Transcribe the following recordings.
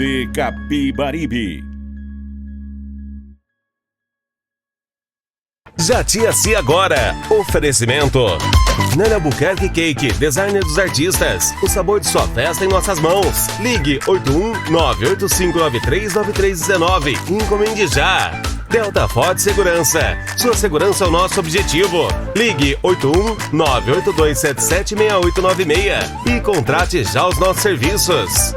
TV Capibaribe. Jatiaci agora. Oferecimento. Nana Albuquerque Cake, designer dos artistas. O sabor de sua festa em nossas mãos. Ligue 81-98593-9319 e encomende já. Delta Ford Segurança. Sua segurança é o nosso objetivo. Ligue 81-982776896 e contrate já os nossos serviços.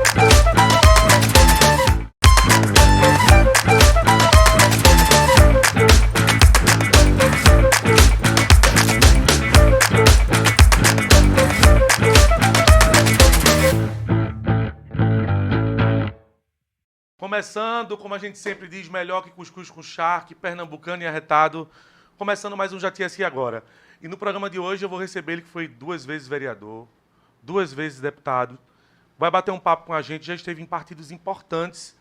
Começando, como a gente sempre diz, melhor que cuscuz com charque, pernambucano e arretado. Começando mais um Jatiaci agora. E no programa de hoje eu vou receber ele que foi 2 vezes vereador, 2 vezes deputado. Vai bater um papo com a gente, já esteve em partidos importantes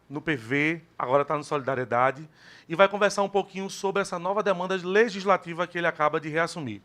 no PV, agora está no Solidariedade. E vai conversar um pouquinho sobre essa nova demanda legislativa que ele acaba de reassumir.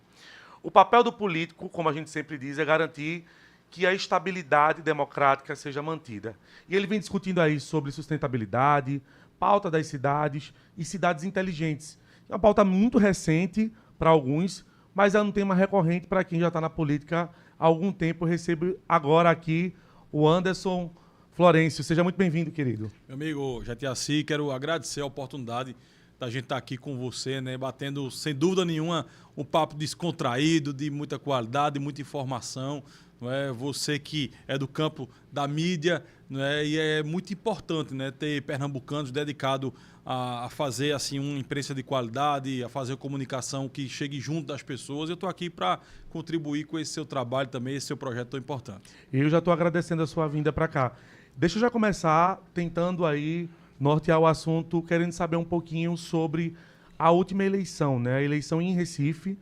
O papel do político, como a gente sempre diz, é garantir que a estabilidade democrática seja mantida. E ele vem discutindo aí sobre sustentabilidade, pauta das cidades e cidades inteligentes. É uma pauta muito recente para alguns, mas é um tema recorrente para quem já está na política há algum tempo. Eu recebo agora aqui o Anderson Florencio. Seja muito bem-vindo, querido. Meu amigo Jatiaci, quero agradecer a oportunidade da gente estar aqui com você, né, batendo, sem dúvida nenhuma, um papo descontraído, de muita qualidade, muita informação. Não é? Você que é do campo da mídia, não é? E é muito importante, né, ter pernambucanos dedicados a fazer assim, uma imprensa de qualidade, a fazer comunicação que chegue junto das pessoas. Eu estou aqui para contribuir com esse seu trabalho também, esse seu projeto tão importante. Eu já estou agradecendo a sua vinda para cá. Deixa eu já começar tentando aí nortear o assunto, querendo saber um pouquinho sobre a última eleição, né? A eleição em Recife.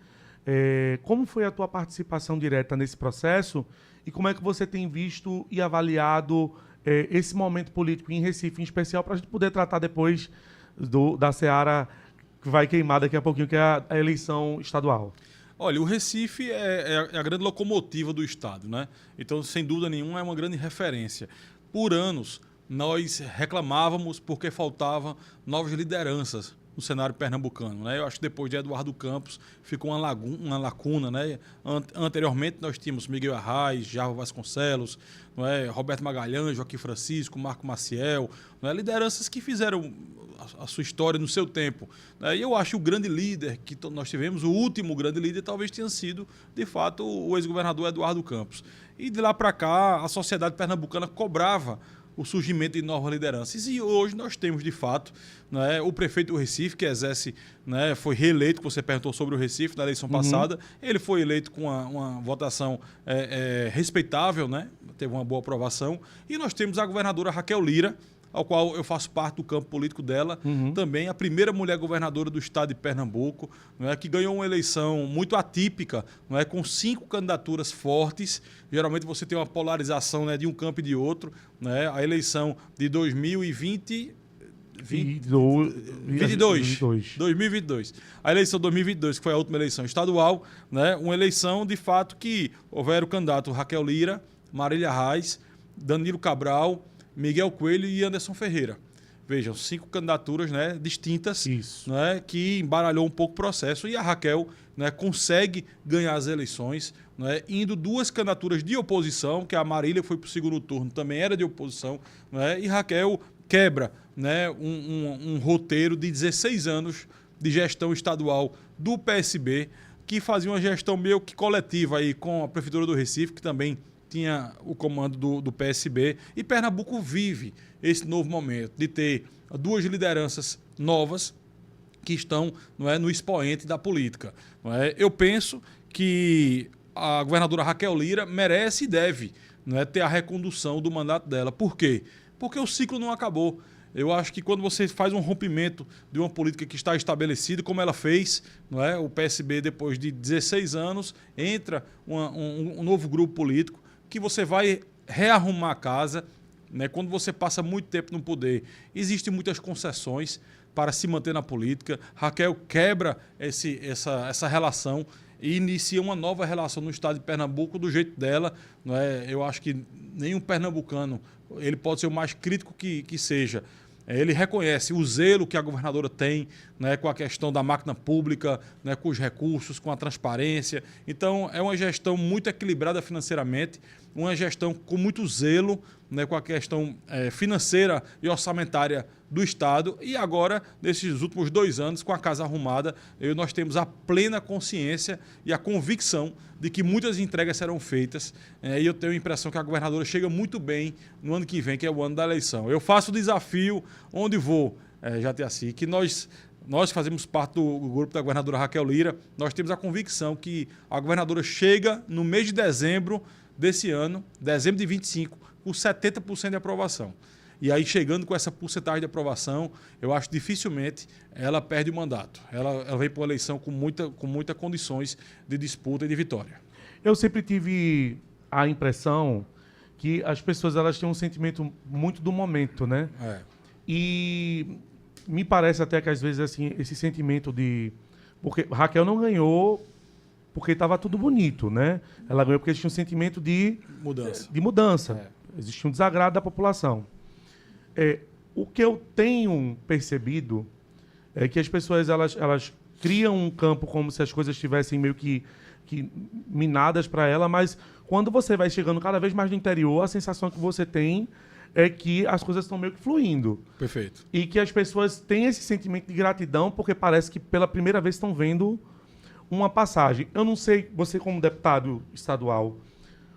Como foi a tua participação direta nesse processo e como é que você tem visto e avaliado esse momento político em Recife, em especial, para a gente poder tratar depois da seara que vai queimar daqui a pouquinho, que é a eleição estadual? Olha, o Recife é a grande locomotiva do Estado, né? Então, sem dúvida nenhuma, é uma grande referência. Por anos, nós reclamávamos porque faltavam novas lideranças no cenário pernambucano, né? Eu acho que depois de Eduardo Campos ficou uma lacuna, né? Anteriormente nós tínhamos Miguel Arraes, Jarvo Vasconcelos, não é? Roberto Magalhães, Joaquim Francisco, Marco Maciel, não é? Lideranças que fizeram a sua história no seu tempo, né? E eu acho que o grande líder que nós tivemos, o último grande líder, talvez tenha sido, de fato, o ex-governador Eduardo Campos. E de lá para cá, a sociedade pernambucana cobrava o surgimento de novas lideranças. E hoje nós temos, de fato, né, o prefeito do Recife, que exerce, né, foi reeleito, que você perguntou sobre o Recife na eleição passada, ele foi eleito com uma votação respeitável, né, teve uma boa aprovação. E nós temos a governadora Raquel Lira, ao qual eu faço parte do campo político dela, também a primeira mulher governadora do estado de Pernambuco, não é, que ganhou uma eleição muito atípica, não é, com 5 candidaturas fortes. Geralmente você tem uma polarização, né, de um campo e de outro, né? A eleição de 2022. A eleição de 2022, que foi a última eleição estadual, né? Uma eleição, de fato, que houveram o candidato Raquel Lira, Marília Reis, Danilo Cabral, Miguel Coelho e Anderson Ferreira. Vejam, 5 candidaturas, né, distintas, né, que embaralhou um pouco o processo. E a Raquel, né, consegue ganhar as eleições, né, indo 2 candidaturas de oposição, que a Marília, que foi para o segundo turno, também era de oposição, né, e Raquel quebra, né, um roteiro de 16 anos de gestão estadual do PSB, que fazia uma gestão meio que coletiva aí com a Prefeitura do Recife, que também tinha o comando do PSB, e Pernambuco vive esse novo momento de ter 2 lideranças novas que estão, não é, no expoente da política. Não é? Eu penso que a governadora Raquel Lira merece e deve, não é, ter a recondução do mandato dela. Por quê? Porque o ciclo não acabou. Eu acho que quando você faz um rompimento de uma política que está estabelecida, como ela fez, não é? O PSB, depois de 16 anos, entra um novo grupo político, que você vai rearrumar a casa, né? Quando você passa muito tempo no poder, existem muitas concessões para se manter na política. Raquel quebra essa relação e inicia uma nova relação no estado de Pernambuco do jeito dela. Não é? Eu acho que nenhum pernambucano, ele pode ser o mais crítico que seja, ele reconhece o zelo que a governadora tem, né, com a questão da máquina pública, né, com os recursos, com a transparência. Então, é uma gestão muito equilibrada financeiramente, uma gestão com muito zelo, né, com a questão financeira e orçamentária do Estado. E agora, nesses últimos 2 anos, com a casa arrumada, nós temos a plena consciência e a convicção de que muitas entregas serão feitas. E eu tenho a impressão que a governadora chega muito bem no ano que vem, que é o ano da eleição. Eu faço o desafio onde vou, Jatiaci, que nós fazemos parte do grupo da governadora Raquel Lira, nós temos a convicção que a governadora chega no mês de dezembro desse ano, dezembro de 25, com 70% de aprovação. E aí, chegando com essa porcentagem de aprovação, eu acho que dificilmente ela perde o mandato. Ela vem para uma eleição com muitas condições de disputa e de vitória. Eu sempre tive a impressão que as pessoas elas têm um sentimento muito do momento, né? E me parece até que, às vezes, assim, esse sentimento de... Porque Raquel não ganhou porque estava tudo bonito, né? Ela ganhou porque existia um sentimento de mudança. Existia um desagrado da população. O que eu tenho percebido é que as pessoas elas criam um campo como se as coisas estivessem meio que minadas para ela, mas quando você vai chegando cada vez mais no interior, a sensação que você tem é que as coisas estão meio que fluindo. Perfeito. E que as pessoas têm esse sentimento de gratidão porque parece que pela primeira vez estão vendo uma passagem. Eu não sei, você como deputado estadual,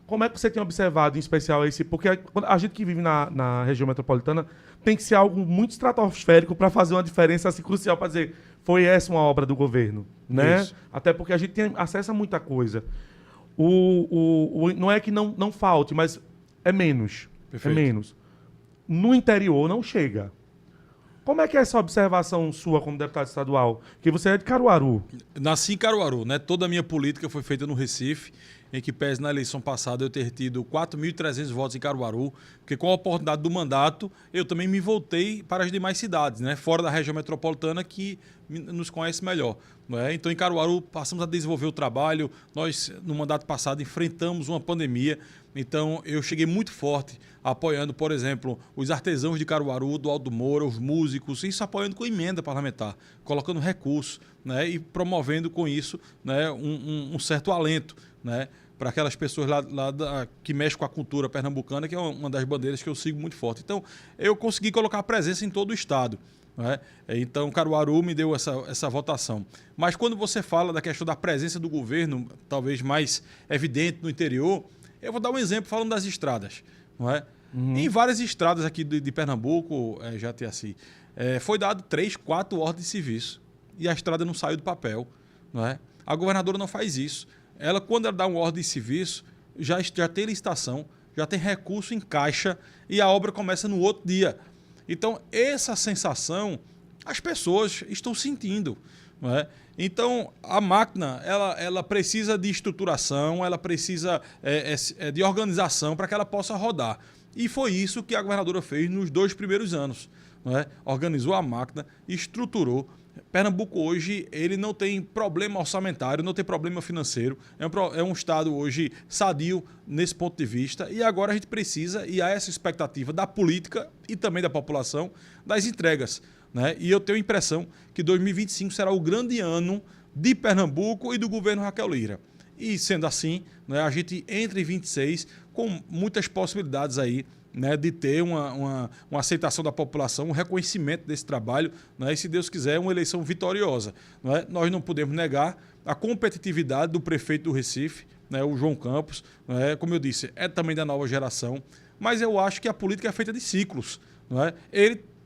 como é que você tem observado, em especial, esse... Porque a gente que vive na região metropolitana tem que ser algo muito estratosférico para fazer uma diferença assim, crucial, para dizer, foi essa uma obra do governo, né? Isso. Até porque a gente tem acesso a muita coisa. Não é que não falte, mas é menos. Perfeito. É menos. No interior não chega. Como é que é essa observação sua como deputado estadual? Que você é de Caruaru. Nasci em Caruaru, né? Toda a minha política foi feita no Recife, em que pese na eleição passada eu ter tido 4.300 votos em Caruaru, porque com a oportunidade do mandato eu também me voltei para as demais cidades, né? Fora da região metropolitana, que nos conhece melhor. Não é? Então, em Caruaru, passamos a desenvolver o trabalho. Nós, no mandato passado, enfrentamos uma pandemia. Então, eu cheguei muito forte, apoiando, por exemplo, os artesãos de Caruaru, do Alto Moura, os músicos, isso apoiando com emenda parlamentar, colocando recursos, né, e promovendo com isso, né, um certo alento, né, para aquelas pessoas que mexem com a cultura pernambucana, que é uma das bandeiras que eu sigo muito forte. Então, eu consegui colocar presença em todo o estado. Né? Então, Caruaru me deu essa votação. Mas quando você fala da questão da presença do governo, talvez mais evidente no interior, eu vou dar um exemplo falando das estradas. Não é? Em várias estradas aqui de Pernambuco, Jatiaci, foi dado 3, 4 ordens de serviço e a estrada não saiu do papel. Não é? A governadora não faz isso. Ela, quando ela dá uma ordem de serviço, já tem licitação, já tem recurso em caixa e a obra começa no outro dia. Então, essa sensação as pessoas estão sentindo. Não é? Então, a máquina ela precisa de estruturação, ela precisa de organização para que ela possa rodar. E foi isso que a governadora fez nos 2 primeiros anos. Não é? Organizou a máquina, estruturou. Pernambuco hoje ele não tem problema orçamentário, não tem problema financeiro. É um estado hoje sadio nesse ponto de vista. E agora a gente precisa, e há essa expectativa da política e também da população, das entregas. Né? E eu tenho a impressão que 2025 será o grande ano de Pernambuco e do governo Raquel Lira. E sendo assim, né, a gente entra em 26 com muitas possibilidades aí, né, de ter uma aceitação da população, um reconhecimento desse trabalho, né, e, se Deus quiser, uma eleição vitoriosa. Né? Nós não podemos negar a competitividade do prefeito do Recife, né, o João Campos, né, como eu disse, é também da nova geração, mas eu acho que a política é feita de ciclos. Né?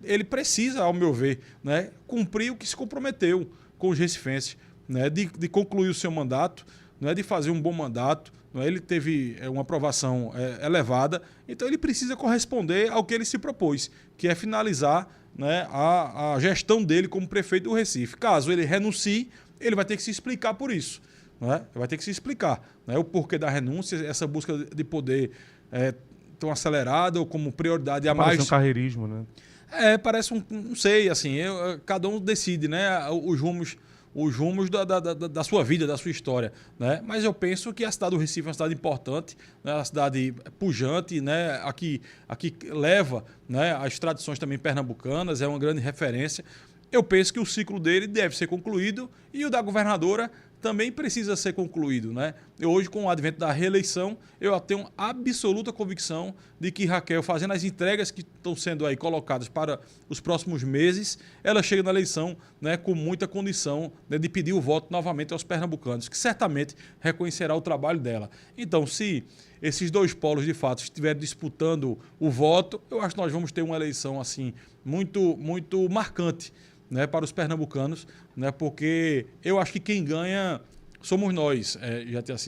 Ele precisa, ao meu ver, né, cumprir o que se comprometeu com os recifenses, né, de concluir o seu mandato, né, de fazer um bom mandato. Ele teve uma aprovação elevada, então ele precisa corresponder ao que ele se propôs, que é finalizar, né, a gestão dele como prefeito do Recife. Caso ele renuncie, ele vai ter que se explicar por isso. Né? Vai ter que se explicar, né, o porquê da renúncia, essa busca de poder tão acelerada ou como prioridade a mais... Parece um carreirismo, né? Parece não sei, assim, cada um decide, né, os rumos os rumos da sua vida, da sua história, né? Mas eu penso que a cidade do Recife é uma cidade importante, né? Uma cidade pujante, né? Aqui leva, né, as tradições também pernambucanas, é uma grande referência. Eu penso que o ciclo dele deve ser concluído e o da governadora também precisa ser concluído, né? Hoje, com o advento da reeleição, eu tenho absoluta convicção de que Raquel, fazendo as entregas que estão sendo aí colocadas para os próximos meses, ela chega na eleição, né, com muita condição, né, de pedir o voto novamente aos pernambucanos, que certamente reconhecerá o trabalho dela. Então, se esses dois polos, de fato, estiverem disputando o voto, eu acho que nós vamos ter uma eleição assim muito, muito marcante, né, para os pernambucanos, né, porque eu acho que quem ganha somos nós,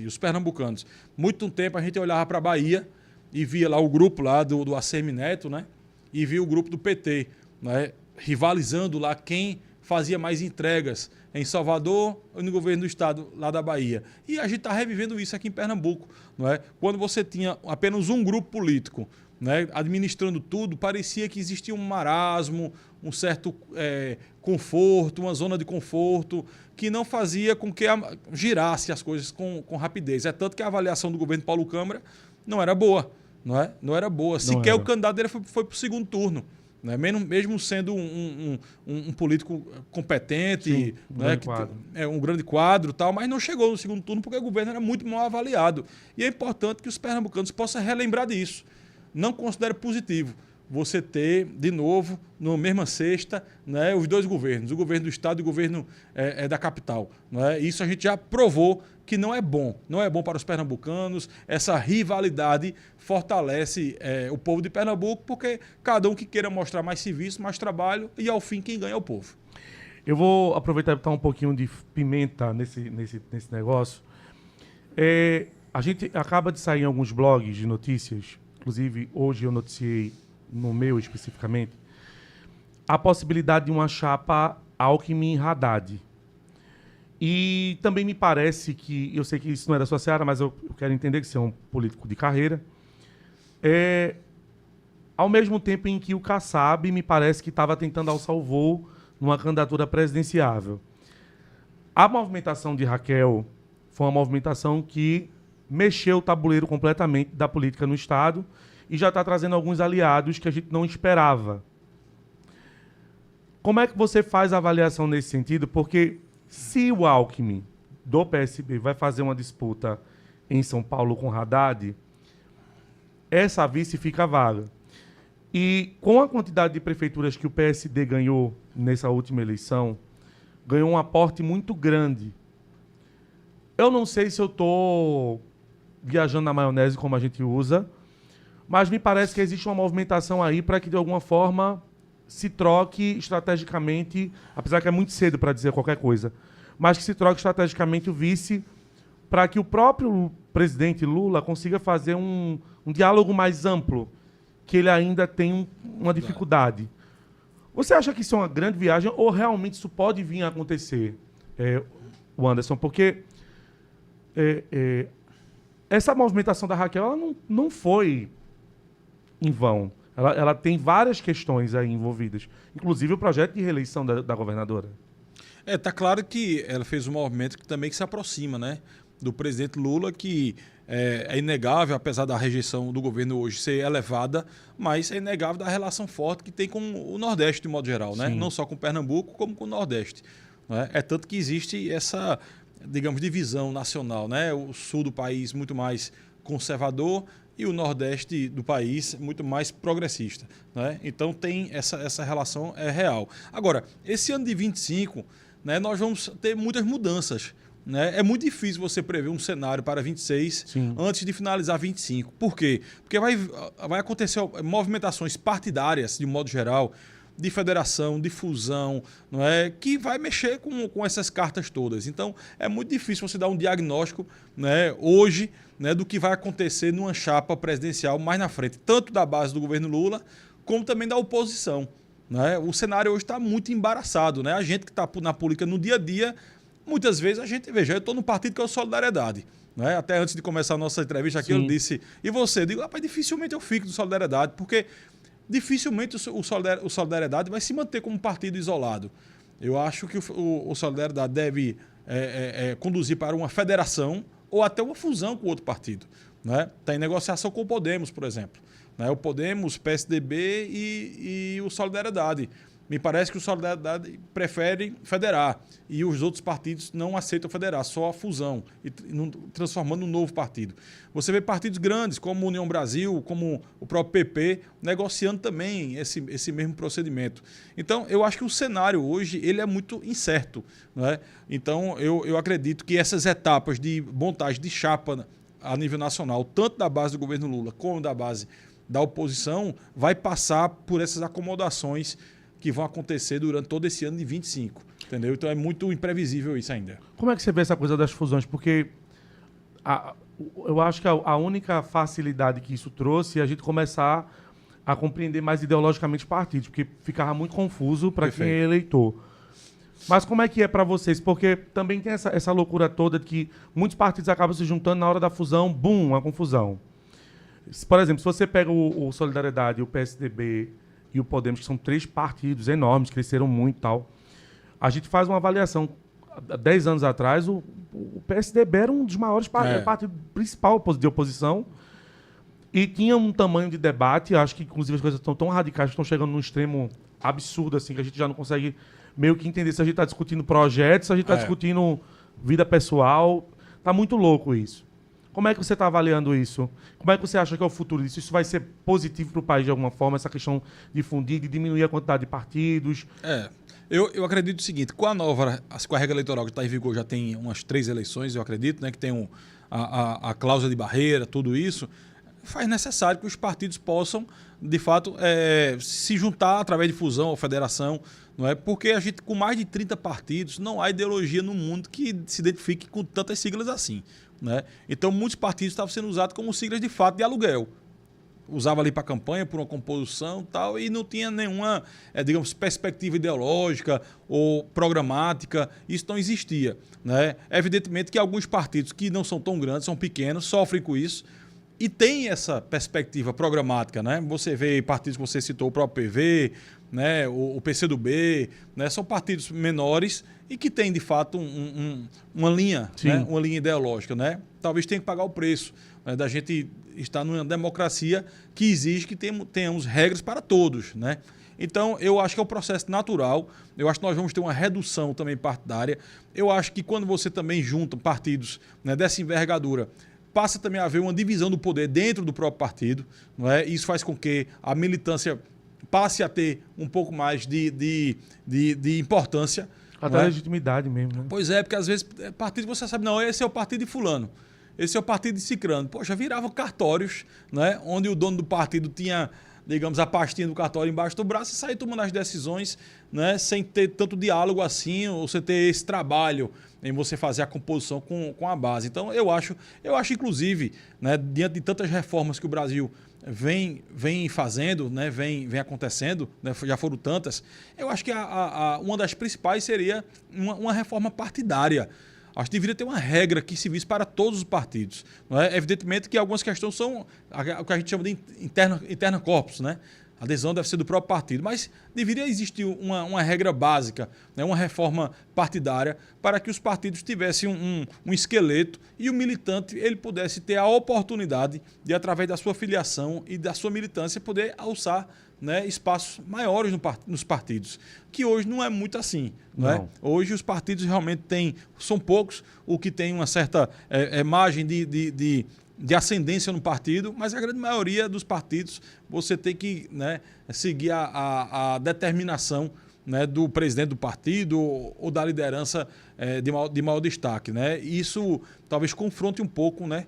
os pernambucanos. Muito tempo a gente olhava para a Bahia e via lá o grupo lá do ACM Neto, né, e via o grupo do PT, né, rivalizando lá quem fazia mais entregas em Salvador e no governo do estado lá da Bahia. E a gente está revivendo isso aqui em Pernambuco, não é? Quando você tinha apenas um grupo político, né, administrando tudo, parecia que existia um marasmo, um certo conforto, uma zona de conforto, que não fazia com que girasse as coisas com rapidez. É tanto que a avaliação do governo Paulo Câmara não era boa, não é? Não era boa. Sequer o candidato dele foi para o segundo turno, né? Mesmo sendo um político competente, né? Um grande quadro, tal, mas não chegou no segundo turno porque o governo era muito mal avaliado. E é importante que os pernambucanos possam relembrar disso. Não considero positivo você ter, de novo, na mesma cesta, né, os dois governos, o governo do estado e o governo da capital. Né? Isso a gente já provou que não é bom. Não é bom para os pernambucanos. Essa rivalidade fortalece o povo de Pernambuco, porque cada um que queira mostrar mais serviço, mais trabalho, e ao fim quem ganha é o povo. Eu vou aproveitar e botar um pouquinho de pimenta nesse negócio. A gente acaba de sair em alguns blogs de notícias, inclusive hoje eu noticiei no meu especificamente, a possibilidade de uma chapa Alckmin-Haddad. E também me parece que, eu sei que isso não é da sua seara, mas eu quero entender que você é um político de carreira, ao mesmo tempo em que o Kassab me parece que estava tentando alçar o voo numa candidatura presidenciável. A movimentação de Raquel foi uma movimentação que mexeu o tabuleiro completamente da política no Estado e já está trazendo alguns aliados que a gente não esperava. Como é que você faz a avaliação nesse sentido? Porque se o Alckmin, do PSB, vai fazer uma disputa em São Paulo com Haddad, essa vice fica vaga. E com a quantidade de prefeituras que o PSD ganhou nessa última eleição, ganhou um aporte muito grande. Eu não sei se eu estou viajando na maionese, como a gente usa, mas me parece que existe uma movimentação aí para que, de alguma forma, se troque estrategicamente, apesar que é muito cedo para dizer qualquer coisa, mas que se troque estrategicamente o vice para que o próprio presidente Lula consiga fazer um diálogo mais amplo, que ele ainda tem uma dificuldade. Você acha que isso é uma grande viagem ou realmente isso pode vir a acontecer, o Anderson? Porque essa movimentação da Raquel ela não foi em vão. Ela tem várias questões aí envolvidas, inclusive o projeto de reeleição da governadora. Tá claro que ela fez um movimento que também se aproxima, né, do presidente Lula, que é inegável, apesar da rejeição do governo hoje ser elevada, mas é inegável da relação forte que tem com o Nordeste, de modo geral, né? Não só com Pernambuco, como com o Nordeste. Né? É tanto que existe essa, digamos, divisão nacional, né? O sul do país muito mais conservador e o Nordeste do país muito mais progressista. Né? Então tem essa relação real. Agora, esse ano de 25, né, nós vamos ter muitas mudanças. Né? É muito difícil você prever um cenário para 26 antes de finalizar 25. Por quê? Porque vai acontecer movimentações partidárias, de modo geral, de federação, de fusão, não é? Que vai mexer com essas cartas todas. Então, é muito difícil você dar um diagnóstico, né, hoje, né, do que vai acontecer numa chapa presidencial mais na frente, tanto da base do governo Lula, como também da oposição. Né? O cenário hoje está muito embaraçado. Né? A gente que está na política no dia a dia, muitas vezes a gente, veja, eu estou no partido que é o Solidariedade. Né? Até antes de começar a nossa entrevista aqui, eu disse, e você? Eu digo, rapaz, dificilmente eu fico no Solidariedade, porque dificilmente o Solidariedade vai se manter como um partido isolado. Eu acho que o Solidariedade deve conduzir para uma federação ou até uma fusão com outro partido. Né? Está em negociação com o Podemos, por exemplo. Né? O Podemos, PSDB e o Solidariedade. Me parece que o Solidariedade prefere federar e os outros partidos não aceitam federar, só a fusão, transformando um novo partido. Você vê partidos grandes, como União Brasil, como o próprio PP, negociando também esse mesmo procedimento. Então, eu acho que o cenário hoje ele é muito incerto. Né? Então, eu acredito que essas etapas de montagem de chapa a nível nacional, tanto da base do governo Lula como da base da oposição, vai passar por essas acomodações que vão acontecer durante todo esse ano de 25, entendeu? Então é muito imprevisível isso ainda. Como é que você vê essa coisa das fusões? Porque eu acho que a única facilidade que isso trouxe é a gente começar a compreender mais ideologicamente partidos, porque ficava muito confuso para quem é eleitor. Mas como é que é para vocês? Porque também tem essa loucura toda de que muitos partidos acabam se juntando na hora da fusão, bum, uma confusão. Por exemplo, se você pega o Solidariedade, o PSDB e o Podemos, que são 3 partidos enormes, cresceram muito e tal, a gente faz uma avaliação. Há 10 anos atrás, o PSDB era um dos maiores partidos principal de oposição e tinha um tamanho de debate, acho que inclusive as coisas estão tão radicais, que estão chegando num extremo absurdo, assim, que a gente já não consegue meio que entender se a gente está discutindo projetos, se a gente está discutindo vida pessoal. Está muito louco isso. Como é que você está avaliando isso? Como é que você acha que é o futuro disso? Isso vai ser positivo para o país de alguma forma, essa questão de fundir, de diminuir a quantidade de partidos? Eu acredito o seguinte, com a regra eleitoral que está em vigor já tem umas 3 eleições, eu acredito, né, que tem a cláusula de barreira, tudo isso, faz necessário que os partidos possam, de fato, se juntar através de fusão ou federação, não é? Porque a gente, com mais de 30 partidos, não há ideologia no mundo que se identifique com tantas siglas assim. Né? Então, muitos partidos estavam sendo usados como siglas de fato de aluguel. Usava ali para campanha, por uma composição e tal, e não tinha nenhuma, digamos, perspectiva ideológica ou programática, isso não existia. Né? Evidentemente que alguns partidos que não são tão grandes, são pequenos, sofrem com isso, e tem essa perspectiva programática. Né? Você vê partidos que você citou, o próprio PV, né? o PCdoB, né? São partidos menores e que têm, de fato, uma linha, né? Uma linha ideológica. Né? Talvez tenha que pagar o preço, né? Da gente estar numa democracia que exige que tenhamos regras para todos. Né? Então, eu acho que é um processo natural. Eu acho que nós vamos ter uma redução também partidária. Eu acho que quando você também junta partidos, né, dessa envergadura, passa também a haver uma divisão do poder dentro do próprio partido. Não é? Isso faz com que a militância passe a ter um pouco mais de importância. Até legitimidade mesmo. Né? Pois é, porque às vezes partido você sabe, não, esse é o partido de fulano, esse é o partido de cicrano. Poxa, viravam cartórios, né, onde o dono do partido tinha, digamos, a pastinha do cartório embaixo do braço e saía tomando as decisões, né, sem ter tanto diálogo assim, ou você ter esse trabalho em você fazer a composição com a base. Então, eu acho inclusive, né, diante de tantas reformas que o Brasil vem fazendo, né, vem acontecendo, né, já foram tantas, eu acho que uma das principais seria uma reforma partidária. Acho que deveria ter uma regra que se visse para todos os partidos. Não é? Evidentemente que algumas questões são o que a gente chama de interna corpus, né? A adesão deve ser do próprio partido, mas deveria existir uma regra básica, né? Uma reforma partidária para que os partidos tivessem um esqueleto e o militante ele pudesse ter a oportunidade de, através da sua filiação e da sua militância, poder alçar, né, espaços maiores nos partidos, que hoje não é muito assim. Né? Hoje os partidos realmente são poucos, o que tem uma certa margem de ascendência no partido, mas a grande maioria dos partidos você tem que, né, seguir a determinação, né, do presidente do partido ou da liderança de maior destaque. Né? Isso talvez confronte um pouco, né,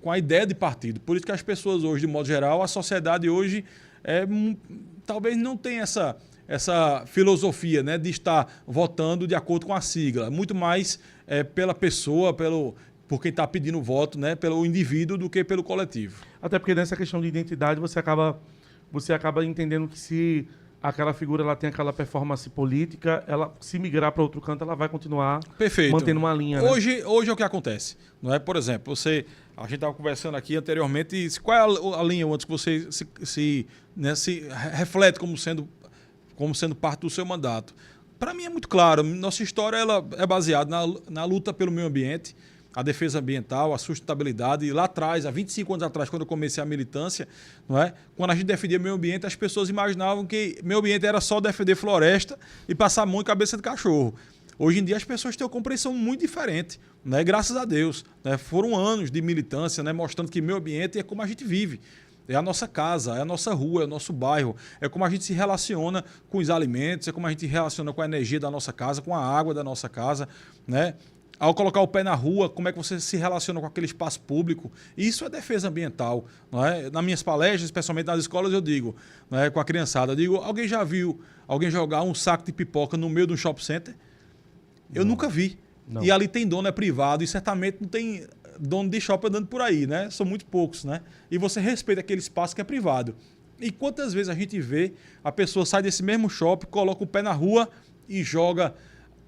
com a ideia de partido. Por isso que as pessoas hoje, de modo geral, a sociedade hoje talvez não tenha essa filosofia, né, de estar votando de acordo com a sigla. Muito mais pela pessoa, por quem está pedindo voto, né, pelo indivíduo do que pelo coletivo. Até porque nessa questão de identidade você acaba entendendo que se aquela figura ela tem aquela performance política, ela se migrar para outro canto, ela vai continuar mantendo uma linha. Hoje é o que acontece. Não é? Por exemplo, a gente estava conversando aqui anteriormente, qual é a linha antes que você se reflete como sendo parte do seu mandato? Para mim é muito claro. Nossa história ela é baseada na luta pelo meio ambiente, a defesa ambiental, a sustentabilidade. E lá atrás, há 25 anos atrás, quando eu comecei a militância, não é? Quando a gente defendia meio ambiente, as pessoas imaginavam que meio ambiente era só defender floresta e passar mão em cabeça de cachorro. Hoje em dia as pessoas têm uma compreensão muito diferente, né? Graças a Deus. Né? Foram anos de militância, né? Mostrando que meio ambiente é como a gente vive. É a nossa casa, é a nossa rua, é o nosso bairro, é como a gente se relaciona com os alimentos, é como a gente se relaciona com a energia da nossa casa, com a água da nossa casa, né? Ao colocar o pé na rua, como é que você se relaciona com aquele espaço público. Isso é defesa ambiental. Não é? Nas minhas palestras, especialmente nas escolas, eu digo, não é? Com a criançada, eu digo, alguém já viu alguém jogar um saco de pipoca no meio de um shopping center? Eu nunca vi. Não. E ali tem dono, é privado, e certamente não tem dono de shopping andando por aí, né? São muito poucos, né? E você respeita aquele espaço que é privado. E quantas vezes a gente vê a pessoa sai desse mesmo shopping, coloca o pé na rua e joga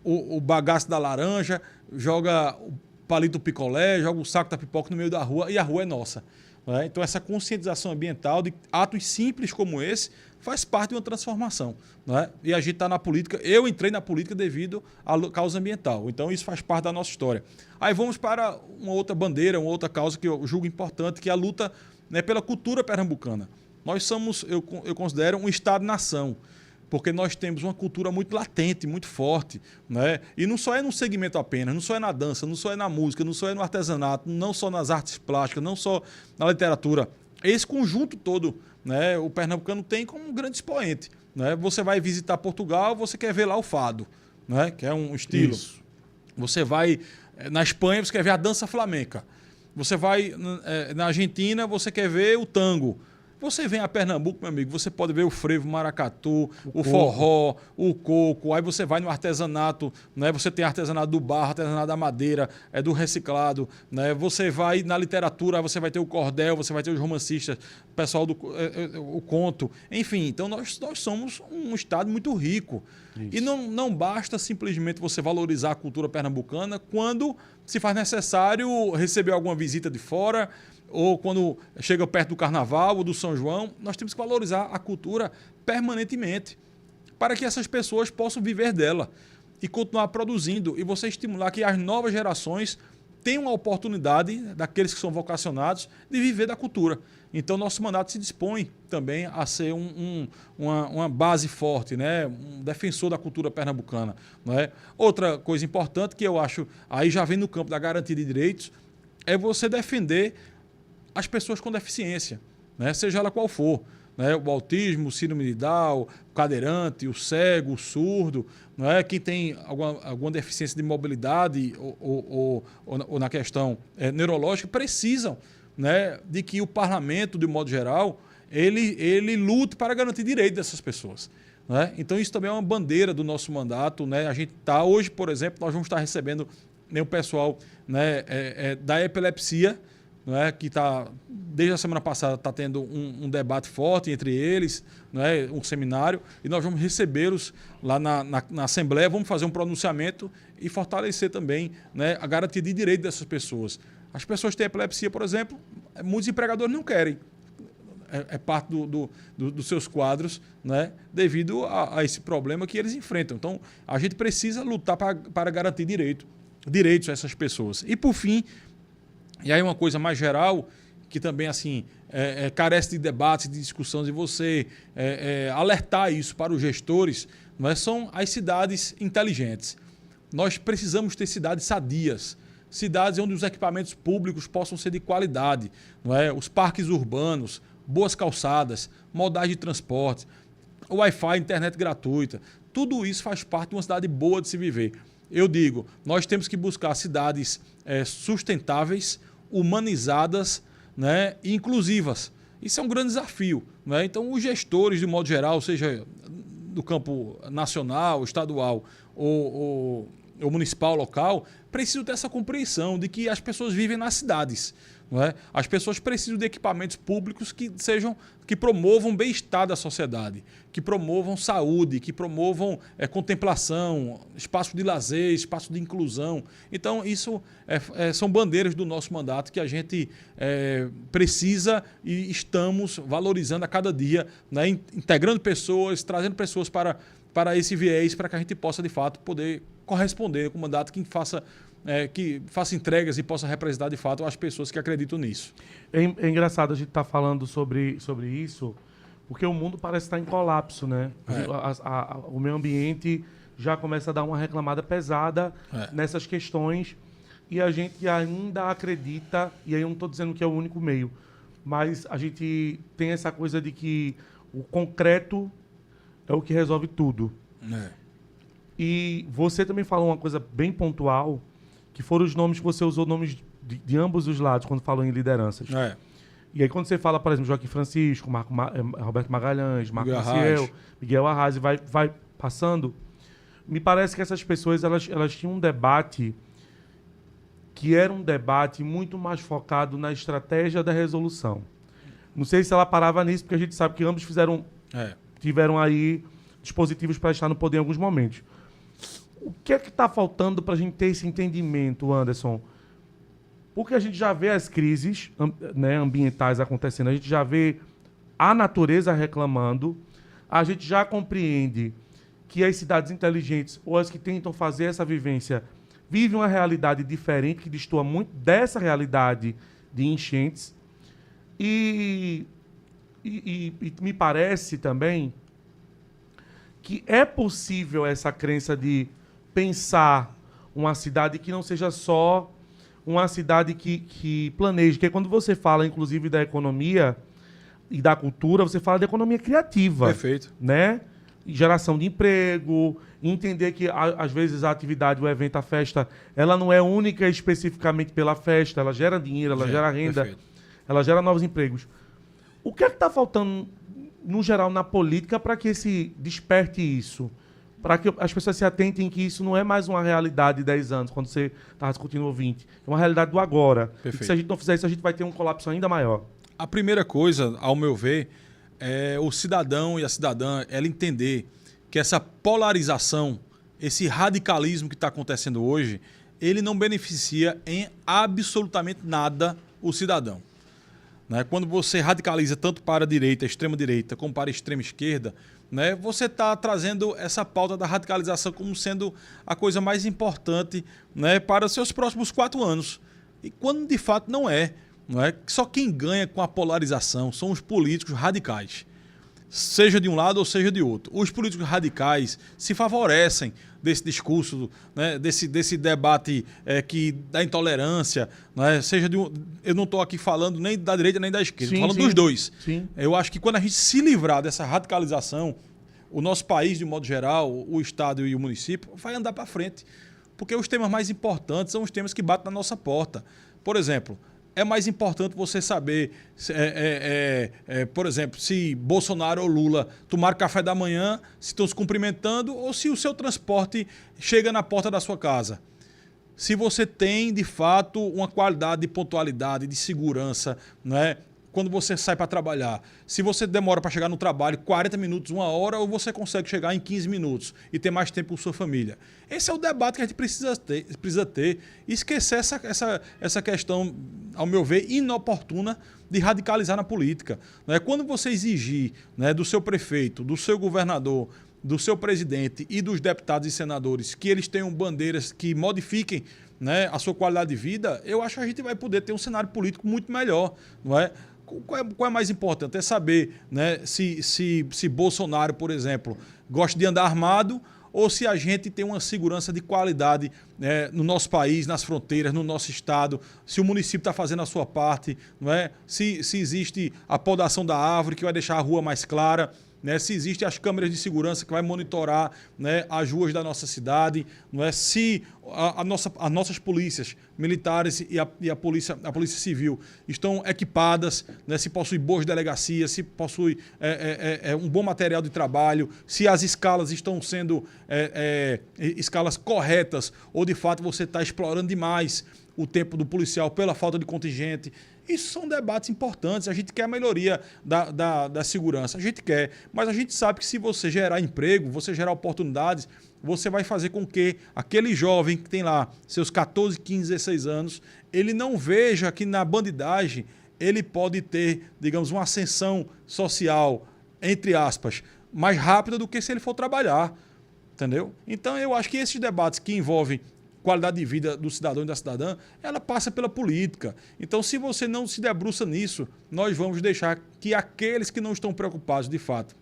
o bagaço da laranja, joga o palito do picolé, joga o saco da pipoca no meio da rua, e a rua é nossa. Né? Então essa conscientização ambiental de atos simples como esse faz parte de uma transformação. Né? E a gente está na política, eu entrei na política devido à causa ambiental, então isso faz parte da nossa história. Aí vamos para uma outra bandeira, uma outra causa que eu julgo importante, que é a luta, né, pela cultura pernambucana. Nós somos, eu considero, um Estado-nação, porque nós temos uma cultura muito latente, muito forte, né? E não só é num segmento apenas, não só é na dança, não só é na música, não só é no artesanato, não só nas artes plásticas, não só na literatura. Esse conjunto todo, né, o pernambucano tem como um grande expoente. Né? Você vai visitar Portugal, você quer ver lá o fado, né, que é um estilo. Isso. Você vai na Espanha, você quer ver a dança flamenca. Você vai na Argentina, você quer ver o tango. Você vem a Pernambuco, meu amigo, você pode ver o frevo, o maracatu, o forró, o coco. Aí você vai no artesanato, né? Você tem artesanato do barro, artesanato da madeira, do reciclado. Né? Você vai na literatura, você vai ter o cordel, você vai ter os romancistas, o pessoal o conto. Enfim, então nós somos um estado muito rico. Isso. E não basta simplesmente você valorizar a cultura pernambucana quando se faz necessário receber alguma visita de fora, ou quando chega perto do Carnaval ou do São João. Nós temos que valorizar a cultura permanentemente para que essas pessoas possam viver dela e continuar produzindo, e você estimular que as novas gerações tenham a oportunidade, daqueles que são vocacionados, de viver da cultura. Então, nosso mandato se dispõe também a ser uma base forte, né? Um defensor da cultura pernambucana. Né? Outra coisa importante que eu acho, aí já vem no campo da garantia de direitos, é você defender as pessoas com deficiência, né? Seja ela qual for. Né? O autismo, o síndrome de Down, o cadeirante, o cego, o surdo, não é? Quem tem alguma deficiência de mobilidade ou na questão neurológica, precisam, né, de que o parlamento, de modo geral, ele lute para garantir direito dessas pessoas. Né? Então isso também é uma bandeira do nosso mandato. Né? A gente está hoje, por exemplo, nós vamos estar recebendo, né, o pessoal, né, da epilepsia, né, que está, desde a semana passada, está tendo um debate forte entre eles, né, um seminário, e nós vamos recebê-los lá na Assembleia, vamos fazer um pronunciamento e fortalecer também, né, a garantia de direito dessas pessoas. As pessoas que têm epilepsia, por exemplo, muitos empregadores não querem. É parte dos seus quadros, né, devido a esse problema que eles enfrentam. Então, a gente precisa lutar para garantir direitos a essas pessoas. E, por fim, e aí uma coisa mais geral, que também assim carece de debates, de discussões, e você alertar isso para os gestores, não é? São as cidades inteligentes. Nós precisamos ter cidades sadias, cidades onde os equipamentos públicos possam ser de qualidade, não é? Os parques urbanos, boas calçadas, modais de transporte, Wi-Fi, internet gratuita. Tudo isso faz parte de uma cidade boa de se viver. Eu digo, nós temos que buscar cidades sustentáveis, humanizadas, né, e inclusivas. Isso é um grande desafio. Né? Então, os gestores, de modo geral, seja do campo nacional, estadual ou municipal, local, precisam ter essa compreensão de que as pessoas vivem nas cidades. Não é? As pessoas precisam de equipamentos públicos que promovam bem-estar da sociedade, que promovam saúde, que promovam contemplação, espaço de lazer, espaço de inclusão. Então, isso são bandeiras do nosso mandato que a gente precisa e estamos valorizando a cada dia, né? Integrando pessoas, trazendo pessoas para para esse viés, para que a gente possa, de fato, poder corresponder com um mandato que faça entregas e possa representar, de fato, as pessoas que acreditam nisso. É engraçado a gente estar falando sobre isso, porque o mundo parece estar em colapso, né? O meio ambiente já começa a dar uma reclamada pesada nessas questões e a gente ainda acredita, e aí eu não estou dizendo que é o único meio, mas a gente tem essa coisa de que o concreto é o que resolve tudo. E você também falou uma coisa bem pontual, que foram os nomes que você usou, nomes de ambos os lados, quando falou em lideranças. E aí, quando você fala, por exemplo, Joaquim Francisco, Roberto Magalhães, Marco Maciel, Miguel Arraes, vai passando, me parece que essas pessoas elas tinham um debate que era um debate muito mais focado na estratégia da resolução. Não sei se ela parava nisso, porque a gente sabe que ambos tiveram aí dispositivos para estar no poder em alguns momentos. O que é que está faltando para a gente ter esse entendimento, Anderson? Porque a gente já vê as crises ambientais acontecendo, a gente já vê a natureza reclamando, a gente já compreende que as cidades inteligentes, ou as que tentam fazer essa vivência, vivem uma realidade diferente, que destoa muito dessa realidade de enchentes. E me parece também que é possível essa crença de pensar uma cidade que não seja só uma cidade que planeje. Porque quando você fala, inclusive, da economia e da cultura, você fala de economia criativa. Perfeito. Né? Geração de emprego, entender que, às vezes, a atividade, o evento, a festa, ela não é única especificamente pela festa, ela gera dinheiro, ela gera renda, perfeito. Ela gera novos empregos. O que é que está faltando, no geral, na política para que se desperte isso? Para que as pessoas se atentem que isso não é mais uma realidade de 10 anos, quando você estava discutindo o 20. É uma realidade do agora. E que se a gente não fizer isso, a gente vai ter um colapso ainda maior. A primeira coisa, ao meu ver, é o cidadão e a cidadã ela entender que essa polarização, esse radicalismo que está acontecendo hoje, ele não beneficia em absolutamente nada o cidadão. Né? Quando você radicaliza tanto para a direita, a extrema-direita, como para a extrema-esquerda, né, você está trazendo essa pauta da radicalização como sendo a coisa mais importante, né, para os seus próximos 4 anos. E quando de fato não é. Só quem ganha com a polarização são os políticos radicais. Seja de um lado ou seja de outro. Os políticos radicais se favorecem desse discurso, né, desse debate da intolerância. Né, eu não estou aqui falando nem da direita nem da esquerda, estou falando dos dois. Sim. Eu acho que quando a gente se livrar dessa radicalização, o nosso país, de modo geral, o Estado e o município, vai andar para frente. Porque os temas mais importantes são os temas que batem na nossa porta. Por exemplo, é mais importante você saber, por exemplo, se Bolsonaro ou Lula tomaram café da manhã, se estão se cumprimentando ou se o seu transporte chega na porta da sua casa. Se você tem, de fato, uma qualidade de pontualidade, de segurança, né? Quando você sai para trabalhar, se você demora para chegar no trabalho 40 minutos, 1 hora, ou você consegue chegar em 15 minutos e ter mais tempo com sua família. Esse é o debate que a gente precisa ter e esquecer essa questão, ao meu ver, inoportuna de radicalizar na política. Né? Quando você exigir, né, do seu prefeito, do seu governador, do seu presidente e dos deputados e senadores que eles tenham bandeiras que modifiquem, né, a sua qualidade de vida, eu acho que a gente vai poder ter um cenário político muito melhor, não é? Qual é mais importante? É saber, né, se Bolsonaro, por exemplo, gosta de andar armado ou se a gente tem uma segurança de qualidade, né, no nosso país, nas fronteiras, no nosso estado, se o município está fazendo a sua parte, não é? Se existe a podação da árvore que vai deixar a rua mais clara, né? Se existem as câmeras de segurança que vai monitorar, né, as ruas da nossa cidade, não é? Se as nossas polícias militares e a polícia civil estão equipadas, né? Se possui boas delegacias, se possui um bom material de trabalho, se as escalas estão sendo escalas corretas ou de fato você está explorando demais o tempo do policial pela falta de contingente. Isso são debates importantes. A gente quer a melhoria da segurança. A gente quer. Mas a gente sabe que se você gerar emprego, você gerar oportunidades, você vai fazer com que aquele jovem que tem lá seus 14, 15, 16 anos, ele não veja que na bandidagem ele pode ter, digamos, uma ascensão social, entre aspas, mais rápida do que se ele for trabalhar. Entendeu? Então, eu acho que esses debates que envolvem qualidade de vida do cidadão e da cidadã, ela passa pela política. Então, se você não se debruça nisso, nós vamos deixar que aqueles que não estão preocupados, de fato,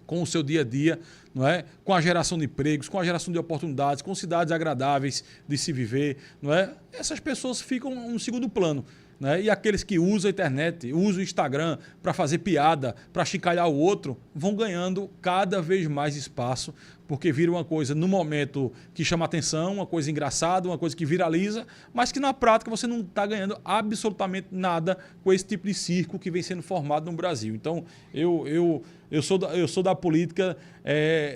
com o seu dia a dia, não é? Com a geração de empregos, com a geração de oportunidades, com cidades agradáveis de se viver, não é? Essas pessoas ficam em um segundo plano. Né? E aqueles que usam a internet, usam o Instagram para fazer piada, para chincalhar o outro, vão ganhando cada vez mais espaço, porque vira uma coisa no momento que chama atenção, uma coisa engraçada, uma coisa que viraliza, mas que na prática você não está ganhando absolutamente nada com esse tipo de circo que vem sendo formado no Brasil. Então, eu sou da política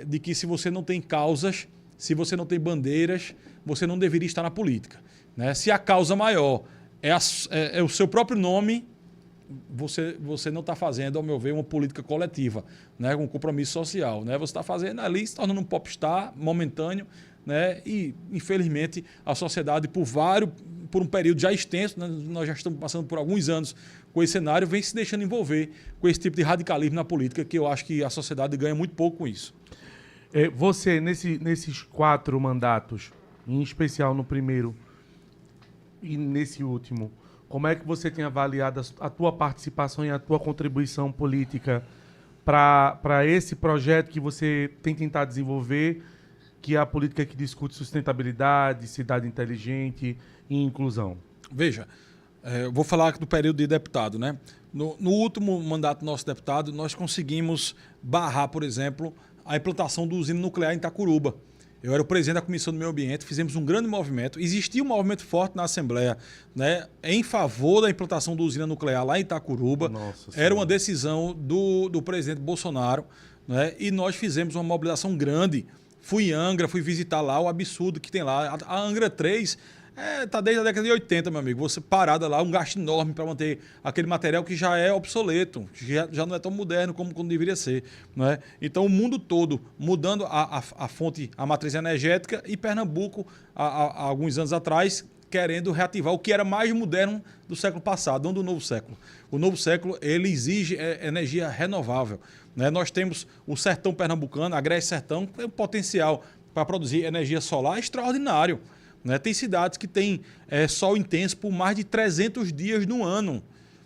de que se você não tem causas, se você não tem bandeiras, você não deveria estar na política. Né? Se a causa maior é o seu próprio nome, você não está fazendo, ao meu ver, uma política coletiva, né, com compromisso social. Né? Você está fazendo ali, se tornando um popstar momentâneo, né? E, infelizmente, a sociedade, por um período já extenso, né, nós já estamos passando por alguns anos com esse cenário, vem se deixando envolver com esse tipo de radicalismo na política, que eu acho que a sociedade ganha muito pouco com isso. Você, nesses 4 mandatos, em especial no primeiro, e nesse último, como é que você tem avaliado a tua participação e a tua contribuição política para esse projeto que você tem tentado desenvolver, que é a política que discute sustentabilidade, cidade inteligente e inclusão? Veja, eu vou falar do período de deputado. Né? No último mandato do nosso deputado, nós conseguimos barrar, por exemplo, a implantação da usina nuclear em Itacuruba. Eu era o presidente da Comissão do Meio Ambiente, fizemos um grande movimento. Existia um movimento forte na Assembleia, né, em favor da implantação da usina nuclear lá em Itacuruba. Era uma decisão do presidente Bolsonaro, né, e nós fizemos uma mobilização grande. Fui em Angra, fui visitar lá o absurdo que tem lá. A Angra 3 está desde a década de 80, meu amigo. Você parada lá, um gasto enorme para manter aquele material que já é obsoleto, já não é tão moderno como deveria ser. Não é? Então, o mundo todo mudando a fonte, a matriz energética, e Pernambuco, há alguns anos atrás, querendo reativar o que era mais moderno do século passado, não do novo século. O novo século, ele exige energia renovável. Né? Nós temos o sertão pernambucano, a Agreste Sertão, que tem um potencial para produzir energia solar extraordinário. Né? Tem cidades que têm sol intenso por mais de 300 dias no ano,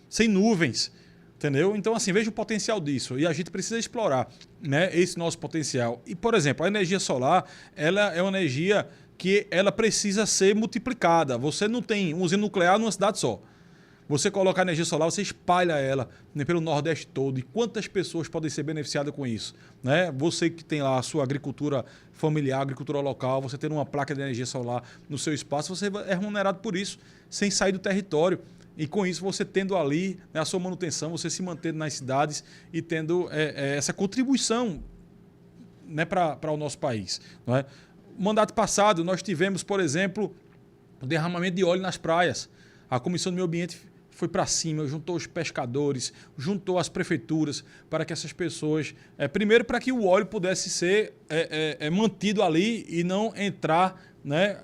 sem nuvens. Entendeu? Então, assim, veja o potencial disso. E a gente precisa explorar, né, esse nosso potencial. E, por exemplo, a energia solar, ela é uma energia que ela precisa ser multiplicada. Você não tem uma usina nuclear numa cidade só. Você coloca a energia solar, você espalha ela, né, pelo Nordeste todo. E quantas pessoas podem ser beneficiadas com isso? Né? Você que tem lá a sua agricultura familiar, agricultura local, você tendo uma placa de energia solar no seu espaço, você é remunerado por isso, sem sair do território. E com isso, você tendo ali, né, a sua manutenção, você se mantendo nas cidades e tendo essa contribuição, né, para o nosso país. Não é? No mandato passado, nós tivemos, por exemplo, o derramamento de óleo nas praias. A Comissão do Meio Ambiente foi para cima, juntou os pescadores, juntou as prefeituras para que essas pessoas... primeiro, para que o óleo pudesse ser mantido ali e não entrar, né,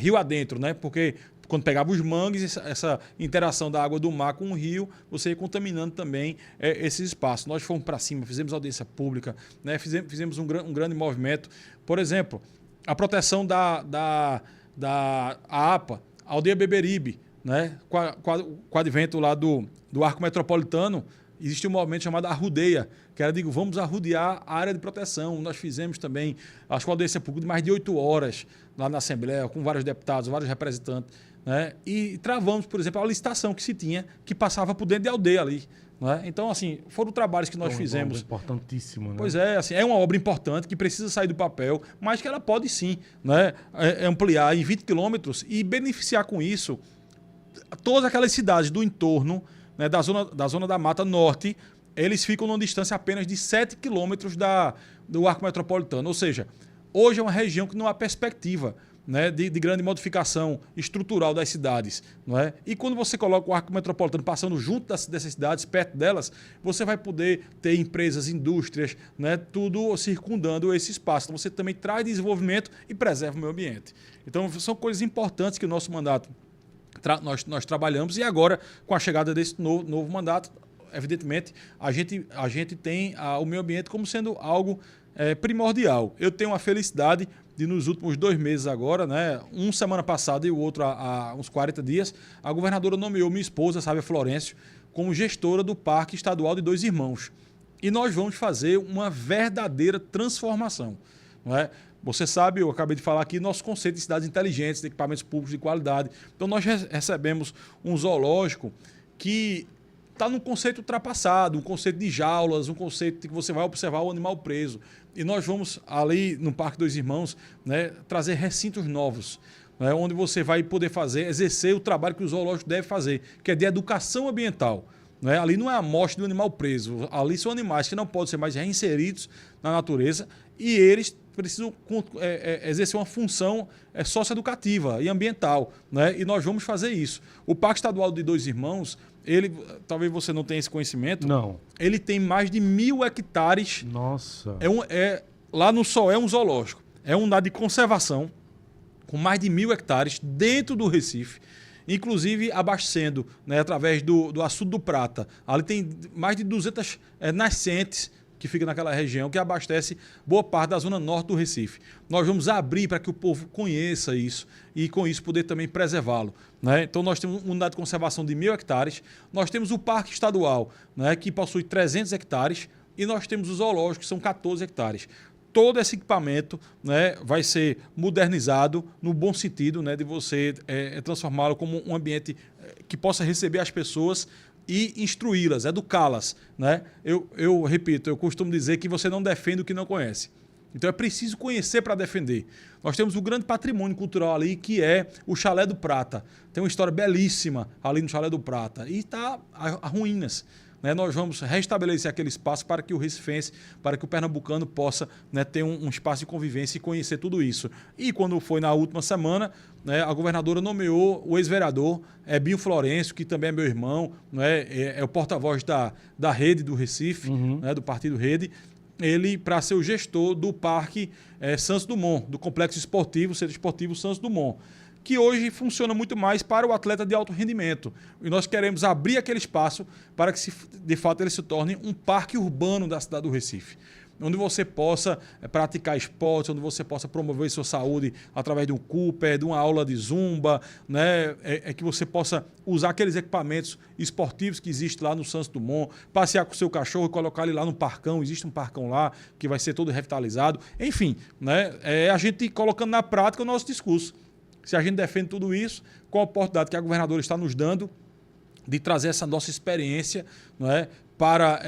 rio adentro, né? Porque quando pegava os mangues, essa interação da água do mar com o rio, você ia contaminando também esses espaços. Nós fomos para cima, fizemos audiência pública, né? Fizemos um grande movimento. Por exemplo, a proteção da APA, Aldeia Beberibe, né? Com o advento lá do arco metropolitano, existia um movimento chamado Arrudeia, que era, vamos arrudear a área de proteção. Nós fizemos também, acho que uma audiência pública de mais de 8 horas lá na Assembleia, com vários deputados, vários representantes, né? E travamos, por exemplo, a licitação que se tinha, que passava por dentro de aldeia ali. Né? Então, assim, foram trabalhos que nós fizemos. Importantíssimo, né? Pois é, assim, é uma obra importante que precisa sair do papel, mas que ela pode sim, né, ampliar em 20 quilômetros e beneficiar com isso todas aquelas cidades do entorno, né, da zona da Mata Norte. Eles ficam numa distância apenas de 7 quilômetros do arco metropolitano. Ou seja, hoje é uma região que não há perspectiva, né, de grande modificação estrutural das cidades. Não é? E quando você coloca o arco metropolitano passando junto dessas cidades, perto delas, você vai poder ter empresas, indústrias, né, tudo circundando esse espaço. Então você também traz desenvolvimento e preserva o meio ambiente. Então são coisas importantes que o nosso mandato nós trabalhamos, e agora, com a chegada desse novo mandato, evidentemente, a gente tem o meio ambiente como sendo algo primordial. Eu tenho a felicidade de, nos últimos 2 meses agora, né, um semana passada e o outro há uns 40 dias, a governadora nomeou minha esposa, Sávia Florencio, como gestora do Parque Estadual de Dois Irmãos. E nós vamos fazer uma verdadeira transformação. Não é? Você sabe, eu acabei de falar aqui, nosso conceito de cidades inteligentes, de equipamentos públicos de qualidade. Então, nós recebemos um zoológico que está num conceito ultrapassado, um conceito de jaulas, um conceito de que você vai observar o animal preso. E nós vamos, ali no Parque Dois Irmãos, né, trazer recintos novos, né, onde você vai poder exercer o trabalho que o zoológico deve fazer, que é de educação ambiental. Né? Ali não é a morte do animal preso, ali são animais que não podem ser mais reinseridos na natureza e eles precisam exercer uma função socioeducativa e ambiental. Né? E nós vamos fazer isso. O Parque Estadual de Dois Irmãos, ele, talvez você não tenha esse conhecimento, Não. ele tem mais de 1.000 hectares. Nossa. Lá no Sol é um zoológico, é uma unidade de conservação com mais de 1.000 hectares dentro do Recife, inclusive abastecendo, né, através do Açude do Prata. Ali tem mais de 200 nascentes que fica naquela região, que abastece boa parte da zona norte do Recife. Nós vamos abrir para que o povo conheça isso e, com isso, poder também preservá-lo. Né? Então, nós temos uma unidade de conservação de 1.000 hectares, nós temos o Parque Estadual, né, que possui 300 hectares, e nós temos o Zoológico, que são 14 hectares. Todo esse equipamento, né, vai ser modernizado no bom sentido, né, de você transformá-lo como um ambiente que possa receber as pessoas e instruí-las, educá-las. Né? Eu repito, eu costumo dizer que você não defende o que não conhece. Então é preciso conhecer para defender. Nós temos um grande patrimônio cultural ali, que é o Chalé do Prata. Tem uma história belíssima ali no Chalé do Prata. E está a ruínas. Né? Nós vamos restabelecer aquele espaço para que o recifense, para que o pernambucano possa, né, ter um espaço de convivência e conhecer tudo isso. E quando foi na última semana, né, a governadora nomeou o ex-vereador Binho Florencio, que também é meu irmão, né, é o porta-voz da Rede do Recife, né, do Partido Rede, ele para ser o gestor do Parque Santos Dumont, do Complexo Esportivo, Centro Esportivo Santos Dumont, que hoje funciona muito mais para o atleta de alto rendimento. E nós queremos abrir aquele espaço para que, de fato, ele se torne um parque urbano da cidade do Recife, onde você possa praticar esportes, onde você possa promover sua saúde através de um Cooper, de uma aula de zumba, né? Que você possa usar aqueles equipamentos esportivos que existem lá no Santos Dumont, passear com o seu cachorro e colocar ele lá no parcão, existe um parcão lá que vai ser todo revitalizado. Enfim, né? A gente colocando na prática o nosso discurso. Se a gente defende tudo isso, com a oportunidade que a governadora está nos dando de trazer essa nossa experiência, não é, para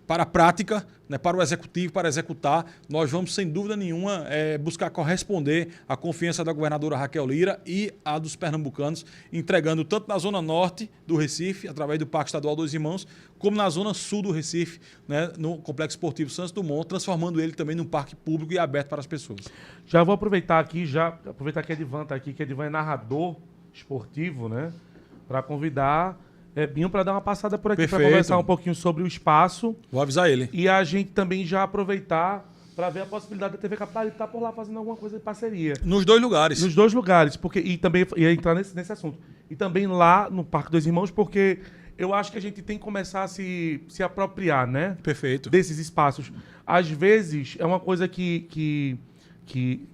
a prática, né, para o executivo, para executar, nós vamos, sem dúvida nenhuma, buscar corresponder à confiança da governadora Raquel Lira e a dos pernambucanos, entregando tanto na zona norte do Recife, através do Parque Estadual Dois Irmãos, como na zona sul do Recife, né, no Complexo Esportivo Santos Dumont, transformando ele também num parque público e aberto para as pessoas. Já vou aproveitar aqui, que a Edivan está aqui, que a Edivan é narrador esportivo, né? Para convidar Binho para dar uma passada por aqui, para conversar um pouquinho sobre o espaço. Vou avisar ele. E a gente também já aproveitar para ver a possibilidade da TV Capital estar por lá fazendo alguma coisa de parceria. Nos 2 lugares. Nos 2 lugares, porque e também ia entrar nesse assunto. E também lá no Parque Dois Irmãos, porque eu acho que a gente tem que começar a se apropriar, né? Perfeito. Desses espaços. Às vezes é uma coisa que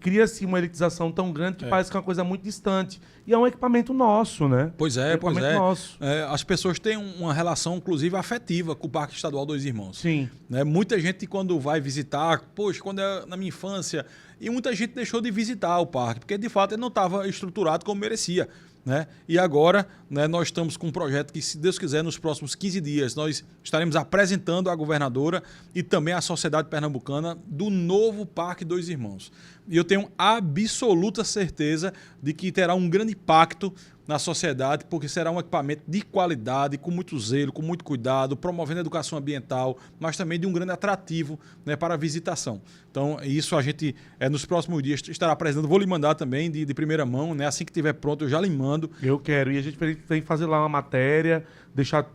cria-se uma elitização tão grande que parece que é uma coisa muito distante. E é um equipamento nosso, né? Pois é, pois é. Nosso. As pessoas têm uma relação, inclusive, afetiva com o Parque Estadual Dois Irmãos. Sim. Né? Muita gente, quando vai visitar, poxa, quando é na minha infância, e muita gente deixou de visitar o parque, porque, de fato, ele não estava estruturado como merecia. Né? E agora, né, nós estamos com um projeto que, se Deus quiser, nos próximos 15 dias, nós estaremos apresentando à governadora e também à sociedade pernambucana do novo Parque Dois Irmãos. E eu tenho absoluta certeza de que terá um grande impacto na sociedade, porque será um equipamento de qualidade, com muito zelo, com muito cuidado, promovendo a educação ambiental, mas também de um grande atrativo, né, para a visitação. Então, isso a gente, nos próximos dias, estará apresentando. Vou lhe mandar também de primeira mão, né? Assim que estiver pronto, eu já lhe mando. Eu quero. E a gente tem que fazer lá uma matéria, deixar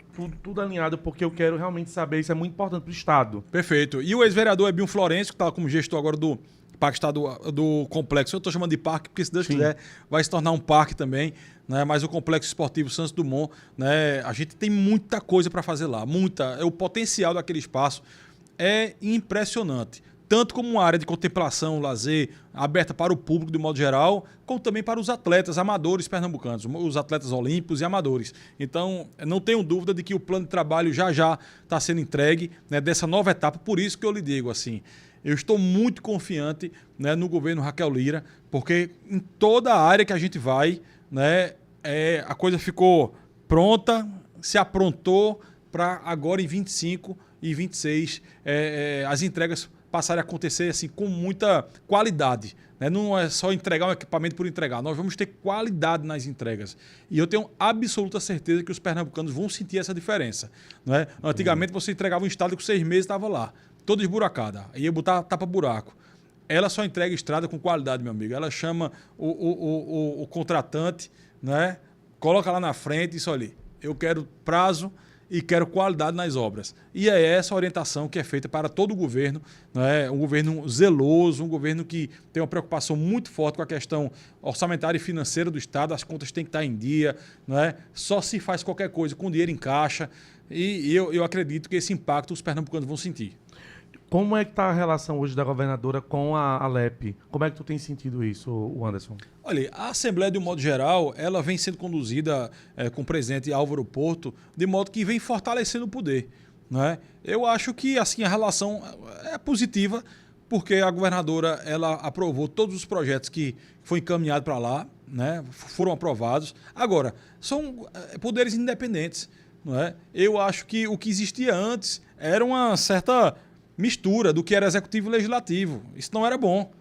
tudo alinhado, porque eu quero realmente saber, isso é muito importante para o Estado. Perfeito. E o ex-vereador Binho Florencio, que está como gestor agora do parque estadual do complexo. Eu estou chamando de parque porque, se Deus quiser, vai se tornar um parque também, né? Mas o Complexo Esportivo Santos Dumont, né? A gente tem muita coisa para fazer lá, muita. O potencial daquele espaço é impressionante. Tanto como uma área de contemplação, lazer, aberta para o público de modo geral, como também para os atletas amadores pernambucanos, os atletas olímpicos e amadores. Então, não tenho dúvida de que o plano de trabalho já está sendo entregue, né, dessa nova etapa. Por isso que eu lhe digo assim, eu estou muito confiante, né, no governo Raquel Lira, porque em toda a área que a gente vai, né, a coisa ficou pronta, se aprontou para agora em 25 e 26 as entregas passarem a acontecer assim, com muita qualidade. Né? Não é só entregar um equipamento por entregar. Nós vamos ter qualidade nas entregas. E eu tenho absoluta certeza que os pernambucanos vão sentir essa diferença. Né? Antigamente você entregava um estádio com 6 meses e estava lá, toda esburacada. Ia botar tapa-buraco. Ela só entrega estrada com qualidade, meu amigo. Ela chama o contratante, né? Coloca lá na frente e diz, olha, eu quero prazo e quero qualidade nas obras. E é essa orientação que é feita para todo o governo, né? Um governo zeloso, um governo que tem uma preocupação muito forte com a questão orçamentária e financeira do Estado, as contas têm que estar em dia, né? Só se faz qualquer coisa com dinheiro em caixa, e eu acredito que esse impacto os pernambucanos vão sentir. Como é que está a relação hoje da governadora com a Alep? Como é que tu tem sentido isso, Anderson? Olha, a Assembleia, de um modo geral, ela vem sendo conduzida com o presidente Álvaro Porto, de modo que vem fortalecendo o poder. Né? Eu acho que assim, a relação é positiva, porque a governadora ela aprovou todos os projetos que foram encaminhados para lá, né? Foram aprovados. Agora, são poderes independentes. Não é? Eu acho que o que existia antes era uma certa mistura do que era executivo e legislativo. Isso não era bom.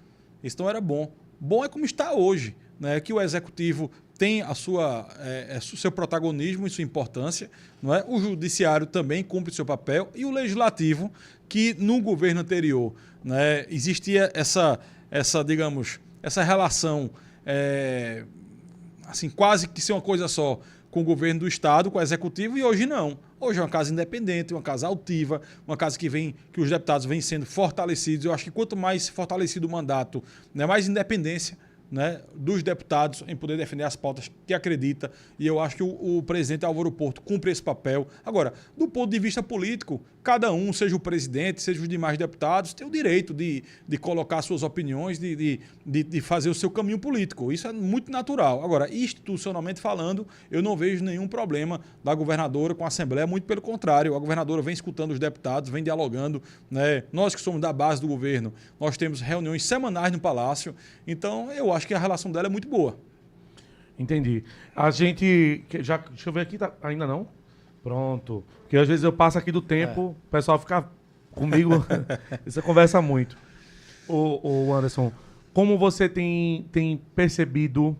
Isso não era bom. Bom é como está hoje, né? Que o executivo tem o seu protagonismo e sua importância, não é? O judiciário também cumpre o seu papel e o legislativo, que no governo anterior, né, existia essa relação assim, quase que ser uma coisa só com o governo do Estado, com o executivo, e hoje não. Hoje é uma casa independente, uma casa altiva, uma casa que os deputados vêm sendo fortalecidos. Eu acho que quanto mais fortalecido o mandato, né, mais independência, né, dos deputados em poder defender as pautas que acredita, e eu acho que o presidente Álvaro Porto cumpre esse papel. Agora, do ponto de vista político, cada um, seja o presidente, seja os demais deputados, tem o direito de colocar suas opiniões, de fazer o seu caminho político. Isso é muito natural. Agora, institucionalmente falando, eu não vejo nenhum problema da governadora com a Assembleia, muito pelo contrário. A governadora vem escutando os deputados, vem dialogando, né? Nós que somos da base do governo, nós temos reuniões semanais no Palácio, então eu acho que a relação dela é muito boa. Entendi. A gente... deixa eu ver aqui, ainda não? Pronto. Porque às vezes eu passo aqui do tempo, o pessoal fica comigo, você conversa muito. Ô Anderson, como você tem percebido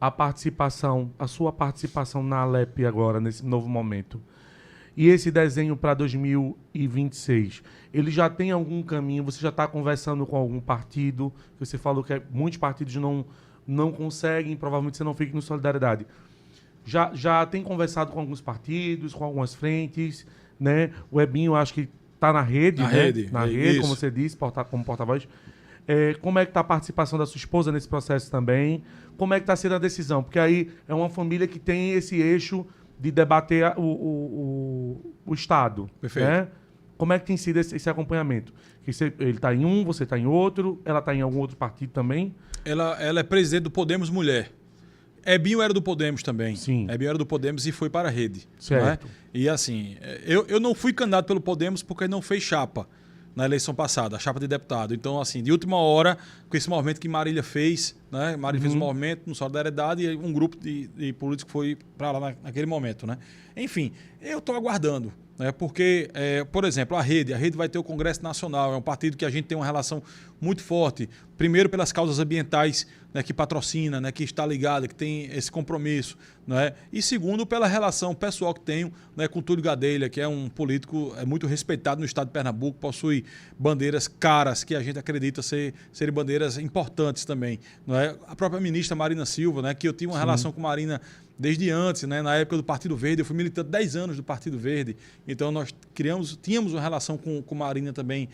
a sua participação na Alep agora, nesse novo momento? E esse desenho para 2026, ele já tem algum caminho? Você já está conversando com algum partido? Você falou que muitos partidos não conseguem, provavelmente você não fica no Solidariedade. Já tem conversado com alguns partidos, com algumas frentes, né? O Ebinho, acho que está na rede, Na rede, como você disse, como porta-voz. Como é que está a participação da sua esposa nesse processo também? Como é que está sendo a decisão? Porque aí é uma família que tem esse eixo de debater o Estado. Perfeito. Né? Como é que tem sido esse acompanhamento? Ele está em um, você está em outro, ela está em algum outro partido também? Ela é presidente do Podemos Mulher. Ebinho era do Podemos também. Sim. Ebinho era do Podemos e foi para a rede. Certo. Né? E assim, eu não fui candidato pelo Podemos porque não fez chapa na eleição passada, a chapa de deputado. Então, assim, de última hora, com esse movimento que Marília fez, né? Marília fez um movimento no Solidariedade e um grupo de políticos foi para lá naquele momento, né? Enfim, eu estou aguardando. Porque, por exemplo, a rede vai ter o Congresso Nacional, é um partido que a gente tem uma relação muito forte, primeiro pelas causas ambientais, né, que patrocina, né, que está ligada, que tem esse compromisso, né, e segundo pela relação pessoal que tenho, né, com Túlio Gadelha, que é um político muito respeitado no estado de Pernambuco, possui bandeiras caras que a gente acredita serem bandeiras importantes também. Não é? A própria ministra Marina Silva, né, que eu tive uma relação com Marina desde antes, né? Na época do Partido Verde, eu fui militante 10 anos do Partido Verde, então nós tínhamos uma relação com Marília também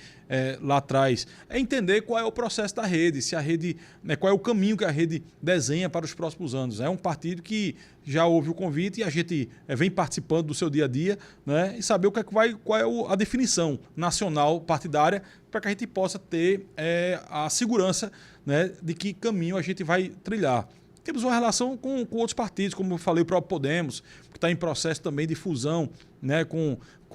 lá atrás. É entender qual é o processo da rede, se a rede, né, qual é o caminho que a rede desenha para os próximos anos. É um partido que já houve o convite e a gente vem participando do seu dia a dia, né? E saber qual é a definição nacional partidária para que a gente possa ter a segurança, né, de que caminho a gente vai trilhar. Temos uma relação com outros partidos, como eu falei, o próprio Podemos, que está em processo também de fusão, né,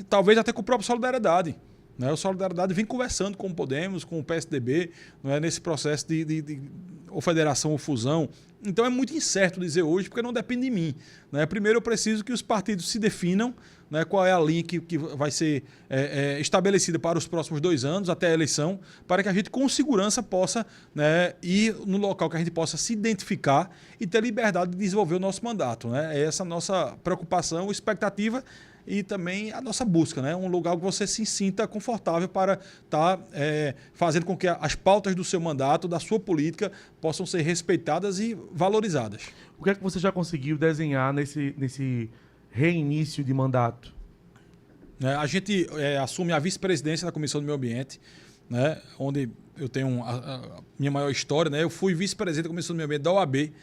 talvez até com o próprio Solidariedade. Né? O Solidariedade vem conversando com o Podemos, com o PSDB, né, nesse processo de ou federação ou fusão. Então é muito incerto dizer hoje, porque não depende de mim. Né? Primeiro eu preciso que os partidos se definam, né, qual é a linha que vai ser estabelecida para os próximos 2 anos, até a eleição, para que a gente com segurança possa, né, ir no local que a gente possa se identificar e ter liberdade de desenvolver o nosso mandato. Né? É essa a nossa preocupação, expectativa e também a nossa busca, né? Um lugar que você se sinta confortável para estar fazendo com que as pautas do seu mandato, da sua política, possam ser respeitadas e valorizadas. O que é que você já conseguiu desenhar nesse reinício de mandato? A gente assume a vice-presidência da Comissão do Meio Ambiente, né? Onde eu tenho a minha maior história. Né? Eu fui vice-presidente da Comissão do Meio Ambiente da OAB,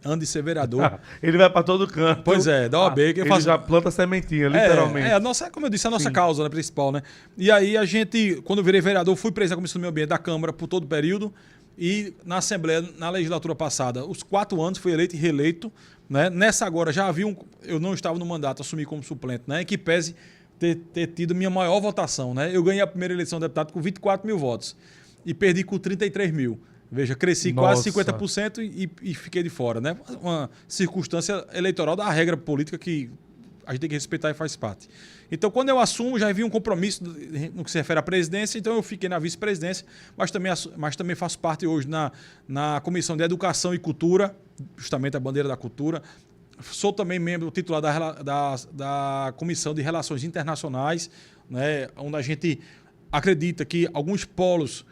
antes de ser vereador. Ele vai para todo canto. Pois é, da OAB. Que eu ele faço... já planta sementinha, literalmente. Como eu disse, a nossa causa, né, principal. Né? E aí a gente, quando eu virei vereador, fui presidente da Comissão do Meio Ambiente da Câmara por todo o período. E na Assembleia, na legislatura passada, os 4 anos, fui eleito e reeleito. Né? Nessa agora, já havia eu não estava no mandato, assumi como suplente, né? Que pese ter tido minha maior votação. Né? Eu ganhei a primeira eleição de deputado com 24 mil votos e perdi com 33 mil. Veja, cresci quase 50% e fiquei de fora. Né? Uma circunstância eleitoral da regra política que a gente tem que respeitar e faz parte. Então, quando eu assumo, já havia um compromisso no que se refere à presidência, então eu fiquei na vice-presidência, mas também faço parte hoje na Comissão de Educação e Cultura, justamente a bandeira da cultura. Sou também membro titular da Comissão de Relações Internacionais, né, onde a gente acredita que alguns polos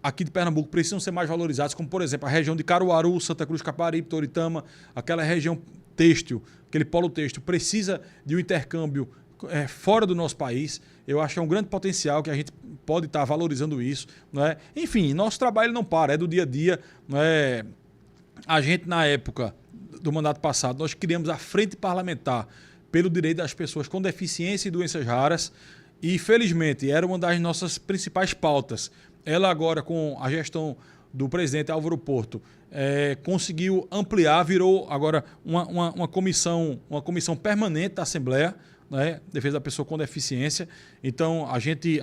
aqui de Pernambuco precisam ser mais valorizados, como, por exemplo, a região de Caruaru, Santa Cruz, Caparibe, Toritama, aquela região têxtil, aquele polo têxtil, precisa de um intercâmbio fora do nosso país. Eu acho que é um grande potencial que a gente pode estar valorizando isso. Não é? Enfim, nosso trabalho não para, é do dia a dia. Não é? A gente, na época do mandato passado, nós criamos a Frente Parlamentar pelo Direito das Pessoas com Deficiência e Doenças Raras e, felizmente, era uma das nossas principais pautas. Ela agora, com a gestão do presidente Álvaro Porto, conseguiu ampliar, virou agora uma comissão permanente da Assembleia, né? Defesa da Pessoa com Deficiência. Então, a gente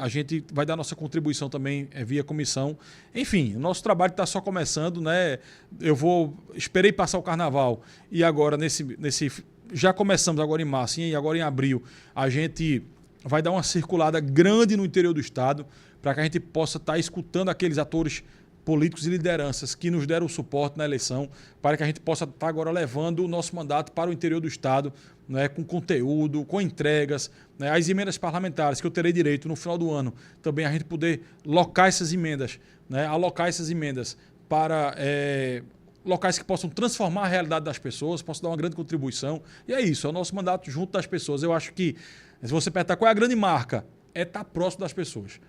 vai dar nossa contribuição também via comissão. Enfim, o nosso trabalho está só começando. Né? Esperei passar o Carnaval e agora, já começamos agora em março e agora em abril, a gente vai dar uma circulada grande no interior do estado para que a gente possa estar escutando aqueles atores políticos e lideranças que nos deram o suporte na eleição, para que a gente possa estar agora levando o nosso mandato para o interior do estado, né, com conteúdo, com entregas, né, as emendas parlamentares que eu terei direito no final do ano, também a gente poder alocar essas emendas para locais que possam transformar a realidade das pessoas, possam dar uma grande contribuição. E é isso, é o nosso mandato junto das pessoas. Eu acho que, se você perguntar qual é a grande marca, é estar próximo das pessoas.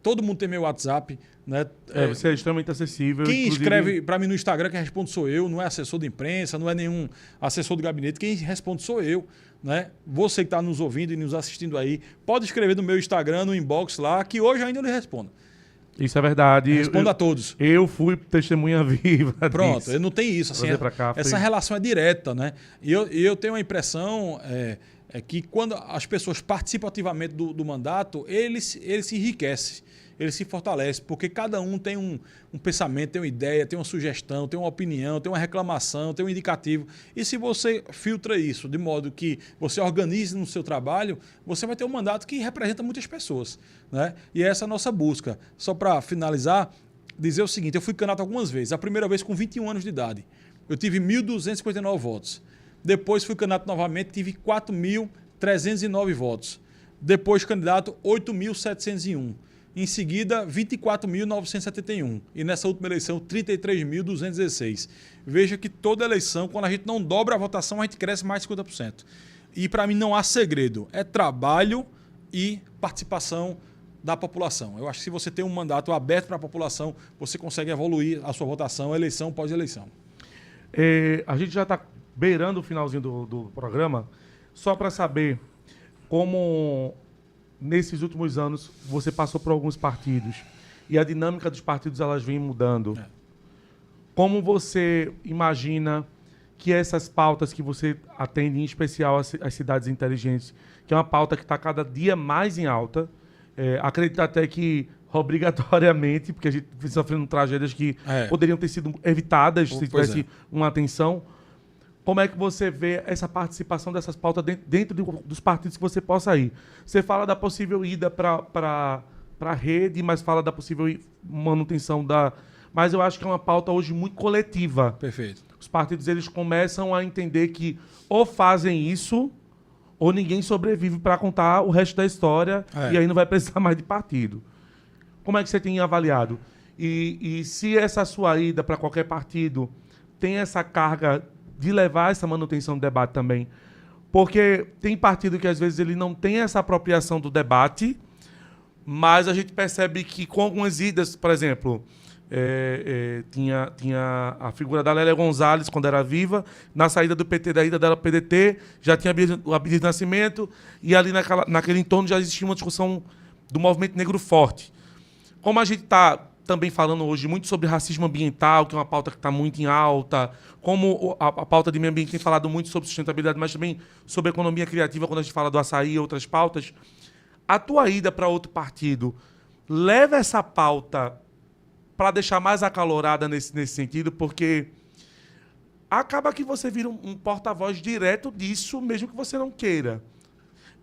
Todo mundo tem meu WhatsApp. Né? Você é extremamente acessível. Quem escreve para mim no Instagram, quem responde sou eu, não é assessor de imprensa, não é nenhum assessor de gabinete, quem responde sou eu. Né? Você que está nos ouvindo e nos assistindo aí, pode escrever no meu Instagram, no inbox lá, que hoje ainda eu lhe respondo. Isso é verdade. Respondo a todos. Eu fui testemunha viva. Pronto, não tem isso. Assim, essa relação é direta. Né? E eu tenho a impressão que quando as pessoas participam ativamente do mandato, ele se enriquece. Ele se fortalece, porque cada um tem um pensamento, tem uma ideia, tem uma sugestão, tem uma opinião, tem uma reclamação, tem um indicativo. E se você filtra isso de modo que você organize no seu trabalho, você vai ter um mandato que representa muitas pessoas. Né? E essa é a nossa busca. Só para finalizar, dizer o seguinte, eu fui candidato algumas vezes. A primeira vez com 21 anos de idade. Eu tive 1.259 votos. Depois fui candidato novamente, tive 4.309 votos. Depois candidato, 8.701. Em seguida, 24.971. E nessa última eleição, 33.216. Veja que toda eleição, quando a gente não dobra a votação, a gente cresce mais de 50%. E para mim não há segredo. É trabalho e participação da população. Eu acho que se você tem um mandato aberto para a população, você consegue evoluir a sua votação eleição após eleição. A gente já está beirando o finalzinho do programa, só para saber como, nesses últimos anos, você passou por alguns partidos e a dinâmica dos partidos elas vem mudando. Como você imagina que essas pautas que você atende, em especial as cidades inteligentes, que é uma pauta que está cada dia mais em alta, acredito até que obrigatoriamente, porque a gente vem sofrendo tragédias que poderiam ter sido evitadas se tivesse uma atenção. Como é que você vê essa participação dessas pautas dentro dos partidos que você possa ir? Você fala da possível ida para a rede, mas fala da possível manutenção da... Mas eu acho que é uma pauta hoje muito coletiva. Perfeito. Os partidos eles começam a entender que ou fazem isso, ou ninguém sobrevive para contar o resto da história, e aí não vai precisar mais de partido. Como é que você tem avaliado? E se essa sua ida para qualquer partido tem essa carga de levar essa manutenção do debate também? Porque tem partido que às vezes ele não tem essa apropriação do debate, mas a gente percebe que com algumas idas, por exemplo, tinha a figura da Lélia Gonzalez quando era viva, na saída do PT, da ida dela para o PDT, já tinha o Abdias Nascimento, e ali naquele entorno já existia uma discussão do movimento negro forte. Como a gente está também falando hoje muito sobre racismo ambiental, que é uma pauta que está muito em alta, como a pauta de meio ambiente tem falado muito sobre sustentabilidade, mas também sobre economia criativa, quando a gente fala do açaí e outras pautas, a tua ida para outro partido leva essa pauta para deixar mais acalorada nesse sentido, porque acaba que você vira um porta-voz direto disso, mesmo que você não queira.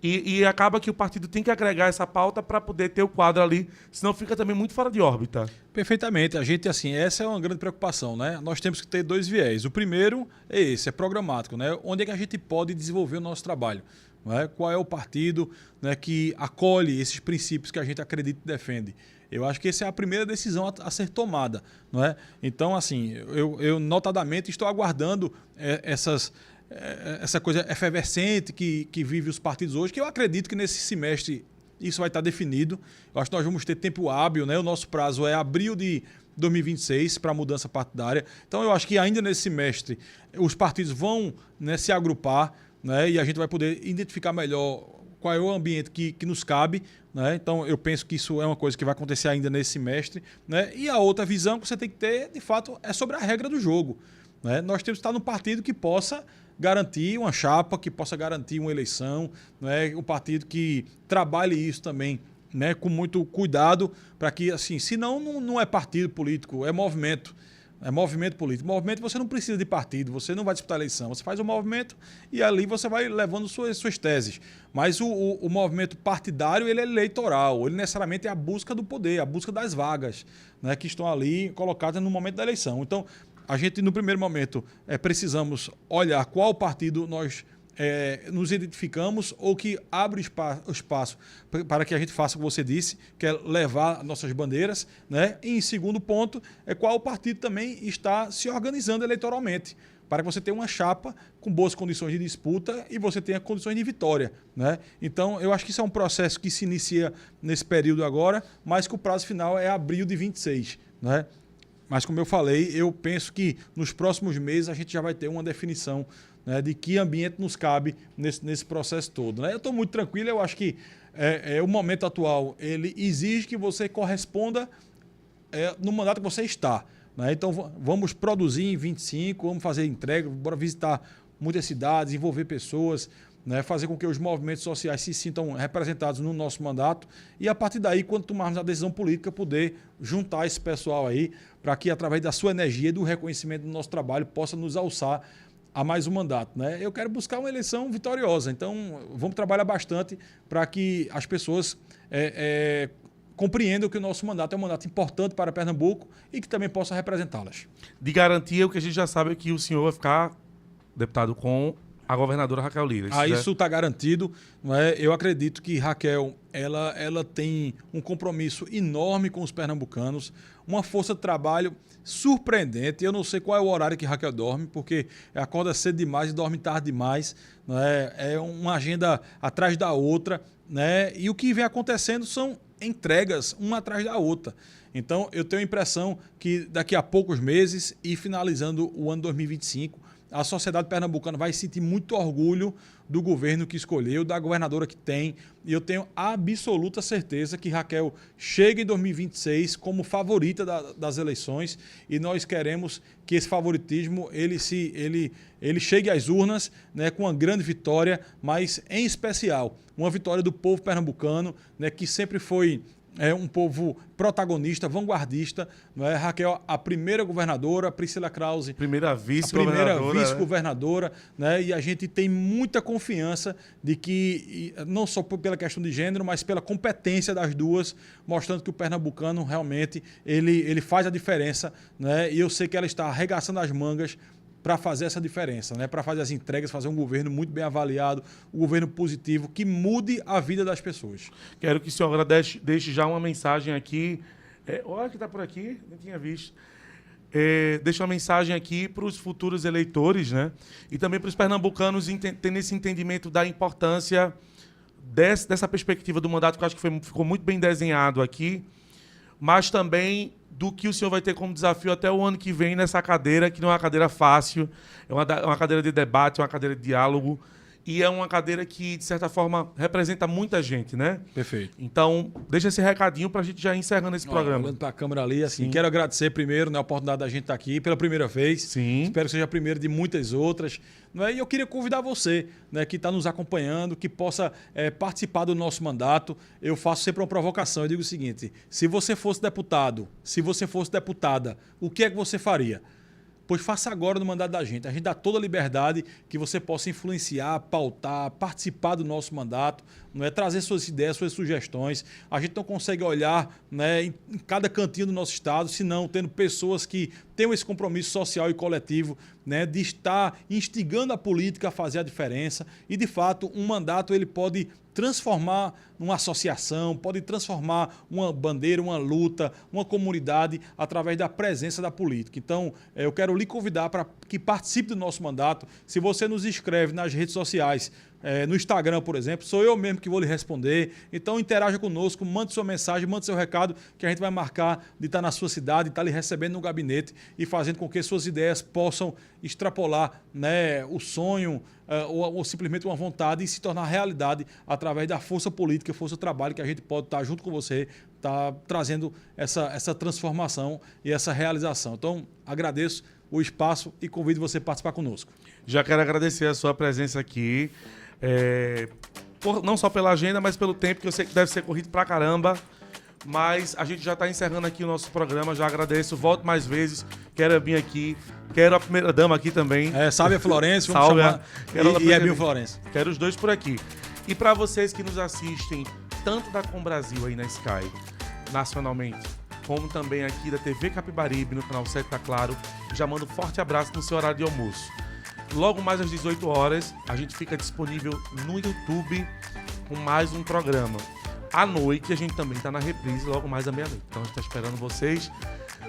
E acaba que o partido tem que agregar essa pauta para poder ter o quadro ali, senão fica também muito fora de órbita. Perfeitamente. A gente, assim, essa é uma grande preocupação, né? Nós temos que ter dois viés. O primeiro é esse, é programático, né? Onde é que a gente pode desenvolver o nosso trabalho? Não é? Qual é o partido, né, que acolhe esses princípios que a gente acredita e defende? Eu acho que essa é a primeira decisão a ser tomada, não é? Então, assim, eu notadamente estou aguardando essa coisa efervescente que vive os partidos hoje, que eu acredito que nesse semestre isso vai estar definido. Eu acho que nós vamos ter tempo hábil, né? O nosso prazo é abril de 2026 para a mudança partidária. Então, eu acho que ainda nesse semestre os partidos vão, né, se agrupar, né? E a gente vai poder identificar melhor qual é o ambiente que nos cabe, né? Então, eu penso que isso é uma coisa que vai acontecer ainda nesse semestre, né? E a outra visão que você tem que ter, de fato, é sobre a regra do jogo, né? Nós temos que estar num partido que possa garantir uma chapa, que possa garantir uma eleição, né? Um partido que trabalhe isso também, né, com muito cuidado, para que, assim, senão não é partido político, é movimento. É movimento político. Movimento você não precisa de partido, você não vai disputar a eleição. Você faz o movimento e ali você vai levando suas teses. Mas o movimento partidário, ele é eleitoral, ele necessariamente é a busca do poder, a busca das vagas, né, que estão ali colocadas no momento da eleição. Então, a gente, no primeiro momento, precisamos olhar qual partido nós nos identificamos ou que abre espaço para que a gente faça o que você disse, que é levar nossas bandeiras, né? E, em segundo ponto, qual partido também está se organizando eleitoralmente, para que você tenha uma chapa com boas condições de disputa e você tenha condições de vitória, né? Então, eu acho que isso é um processo que se inicia nesse período agora, mas que o prazo final é abril de 26, né? Mas, como eu falei, eu penso que nos próximos meses a gente já vai ter uma definição, né, de que ambiente nos cabe nesse processo todo, né? Eu estou muito tranquilo, eu acho que o momento atual ele exige que você corresponda no mandato que você está, né? Então vamos produzir em 25, vamos fazer entrega, bora visitar muitas cidades, envolver pessoas, né, fazer com que os movimentos sociais se sintam representados no nosso mandato e, a partir daí, quando tomarmos a decisão política, poder juntar esse pessoal aí para que, através da sua energia e do reconhecimento do nosso trabalho, possa nos alçar a mais um mandato, né? Eu quero buscar uma eleição vitoriosa, então vamos trabalhar bastante para que as pessoas compreendam que o nosso mandato é um mandato importante para Pernambuco e que também possa representá-las. De garantia, o que a gente já sabe é que o senhor vai ficar, deputado, com A governadora Raquel Lira. Isso está garantido. Não é? Eu acredito que Raquel ela tem um compromisso enorme com os pernambucanos, uma força de trabalho surpreendente. Eu não sei qual é o horário que Raquel dorme, porque acorda cedo demais e dorme tarde demais. Não é? É uma agenda atrás da outra, né? E o que vem acontecendo são entregas uma atrás da outra. Então, eu tenho a impressão que daqui a poucos meses e finalizando o ano 2025, a sociedade pernambucana vai sentir muito orgulho do governo que escolheu, da governadora que tem. E eu tenho absoluta certeza que Raquel chega em 2026 como favorita das eleições, e nós queremos que esse favoritismo ele chegue às urnas, né, com uma grande vitória, mas em especial uma vitória do povo pernambucano, né, que sempre foi um povo protagonista, vanguardista. Não é? Raquel, a primeira governadora, Priscila Krause, primeira vice-governadora, né? E a gente tem muita confiança de que, não só pela questão de gênero, mas pela competência das duas, mostrando que o pernambucano realmente ele faz a diferença, né? E eu sei que ela está arregaçando as mangas para fazer essa diferença, né? Para fazer as entregas, fazer um governo muito bem avaliado, um governo positivo, que mude a vida das pessoas. Quero que o senhor agora deixe já uma mensagem aqui. Olha que está por aqui, não tinha visto. Deixa uma mensagem aqui para os futuros eleitores, né? E também para os pernambucanos terem esse entendimento da importância dessa perspectiva do mandato, que eu acho que ficou muito bem desenhado aqui, mas também do que o senhor vai ter como desafio até o ano que vem nessa cadeira, que não é uma cadeira fácil, é uma cadeira de debate, é uma cadeira de diálogo, e é uma cadeira que, de certa forma, representa muita gente, né? Perfeito. Então, deixa esse recadinho para a gente já ir encerrando esse programa. Olhando para a câmera ali, assim, quero agradecer primeiro, né, a oportunidade da gente estar aqui pela primeira vez. Sim. Espero que seja a primeira de muitas outras. E eu queria convidar você, né, que está nos acompanhando, que possa participar do nosso mandato. Eu faço sempre uma provocação. Eu digo o seguinte: se você fosse deputado, se você fosse deputada, o que é que você faria? Pois faça agora no mandato da gente. A gente dá toda a liberdade que você possa influenciar, pautar, participar do nosso mandato, não é? Trazer suas ideias, suas sugestões. A gente não consegue olhar, né, em cada cantinho do nosso estado, senão tendo pessoas que tenham esse compromisso social e coletivo, né, de estar instigando a política a fazer a diferença. E, de fato, um mandato ele pode transformar uma associação, pode transformar uma bandeira, uma luta, uma comunidade através da presença da política. Então, eu quero lhe convidar para que participe do nosso mandato. Se você nos escreve nas redes sociais, no Instagram, por exemplo, sou eu mesmo que vou lhe responder. Então, interaja conosco, mande sua mensagem, mande seu recado, que a gente vai marcar de estar na sua cidade, de estar lhe recebendo no gabinete e fazendo com que suas ideias possam extrapolar, né, o sonho ou simplesmente uma vontade e se tornar realidade através da força política, força trabalho, que a gente pode estar junto com você, estar trazendo essa transformação e essa realização. Então, agradeço o espaço e convido você a participar conosco. Já quero agradecer a sua presença aqui. Não só pela agenda, mas pelo tempo, que eu sei que deve ser corrido pra caramba. Mas a gente já está encerrando aqui o nosso programa. Já agradeço, volto mais vezes. Quero vir aqui. Quero a primeira dama aqui também. Salve a Florencio, vamos Salve chamar. E Ebinho Florencio. Quero os dois por aqui. E para vocês que nos assistem, tanto da Com Brasil aí na Sky, nacionalmente, como também aqui da TV Capibaribe, no canal 7 da Claro, já mando um forte abraço no seu horário de almoço. Logo mais às 18 horas, a gente fica disponível no YouTube com mais um programa. À noite, a gente também está na reprise, logo mais à meia-noite. Então, a gente está esperando vocês.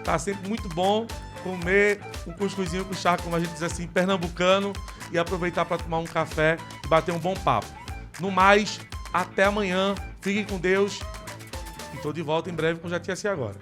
Tá sempre muito bom comer um cuscuzinho com charque, como a gente diz assim, pernambucano, e aproveitar para tomar um café e bater um bom papo. No mais, até amanhã. Fiquem com Deus. E estou de volta em breve com Já Tinha Sido Agora.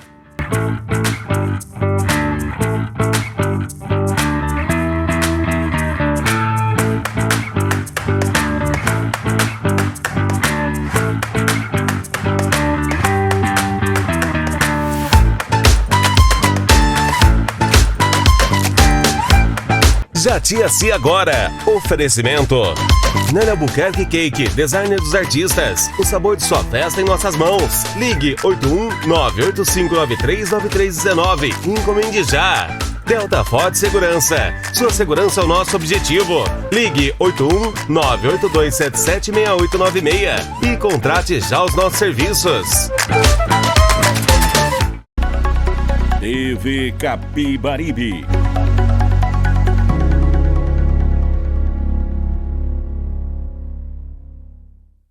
Já Tinha Sido Agora. Oferecimento Nélia Albuquerque Cake, designer dos artistas. O sabor de sua festa em nossas mãos. Ligue 81-98593-9319. Encomende já. Delta Ford Segurança. Sua segurança é o nosso objetivo. Ligue 81-982776896 e contrate já os nossos serviços. TV Capibaribe.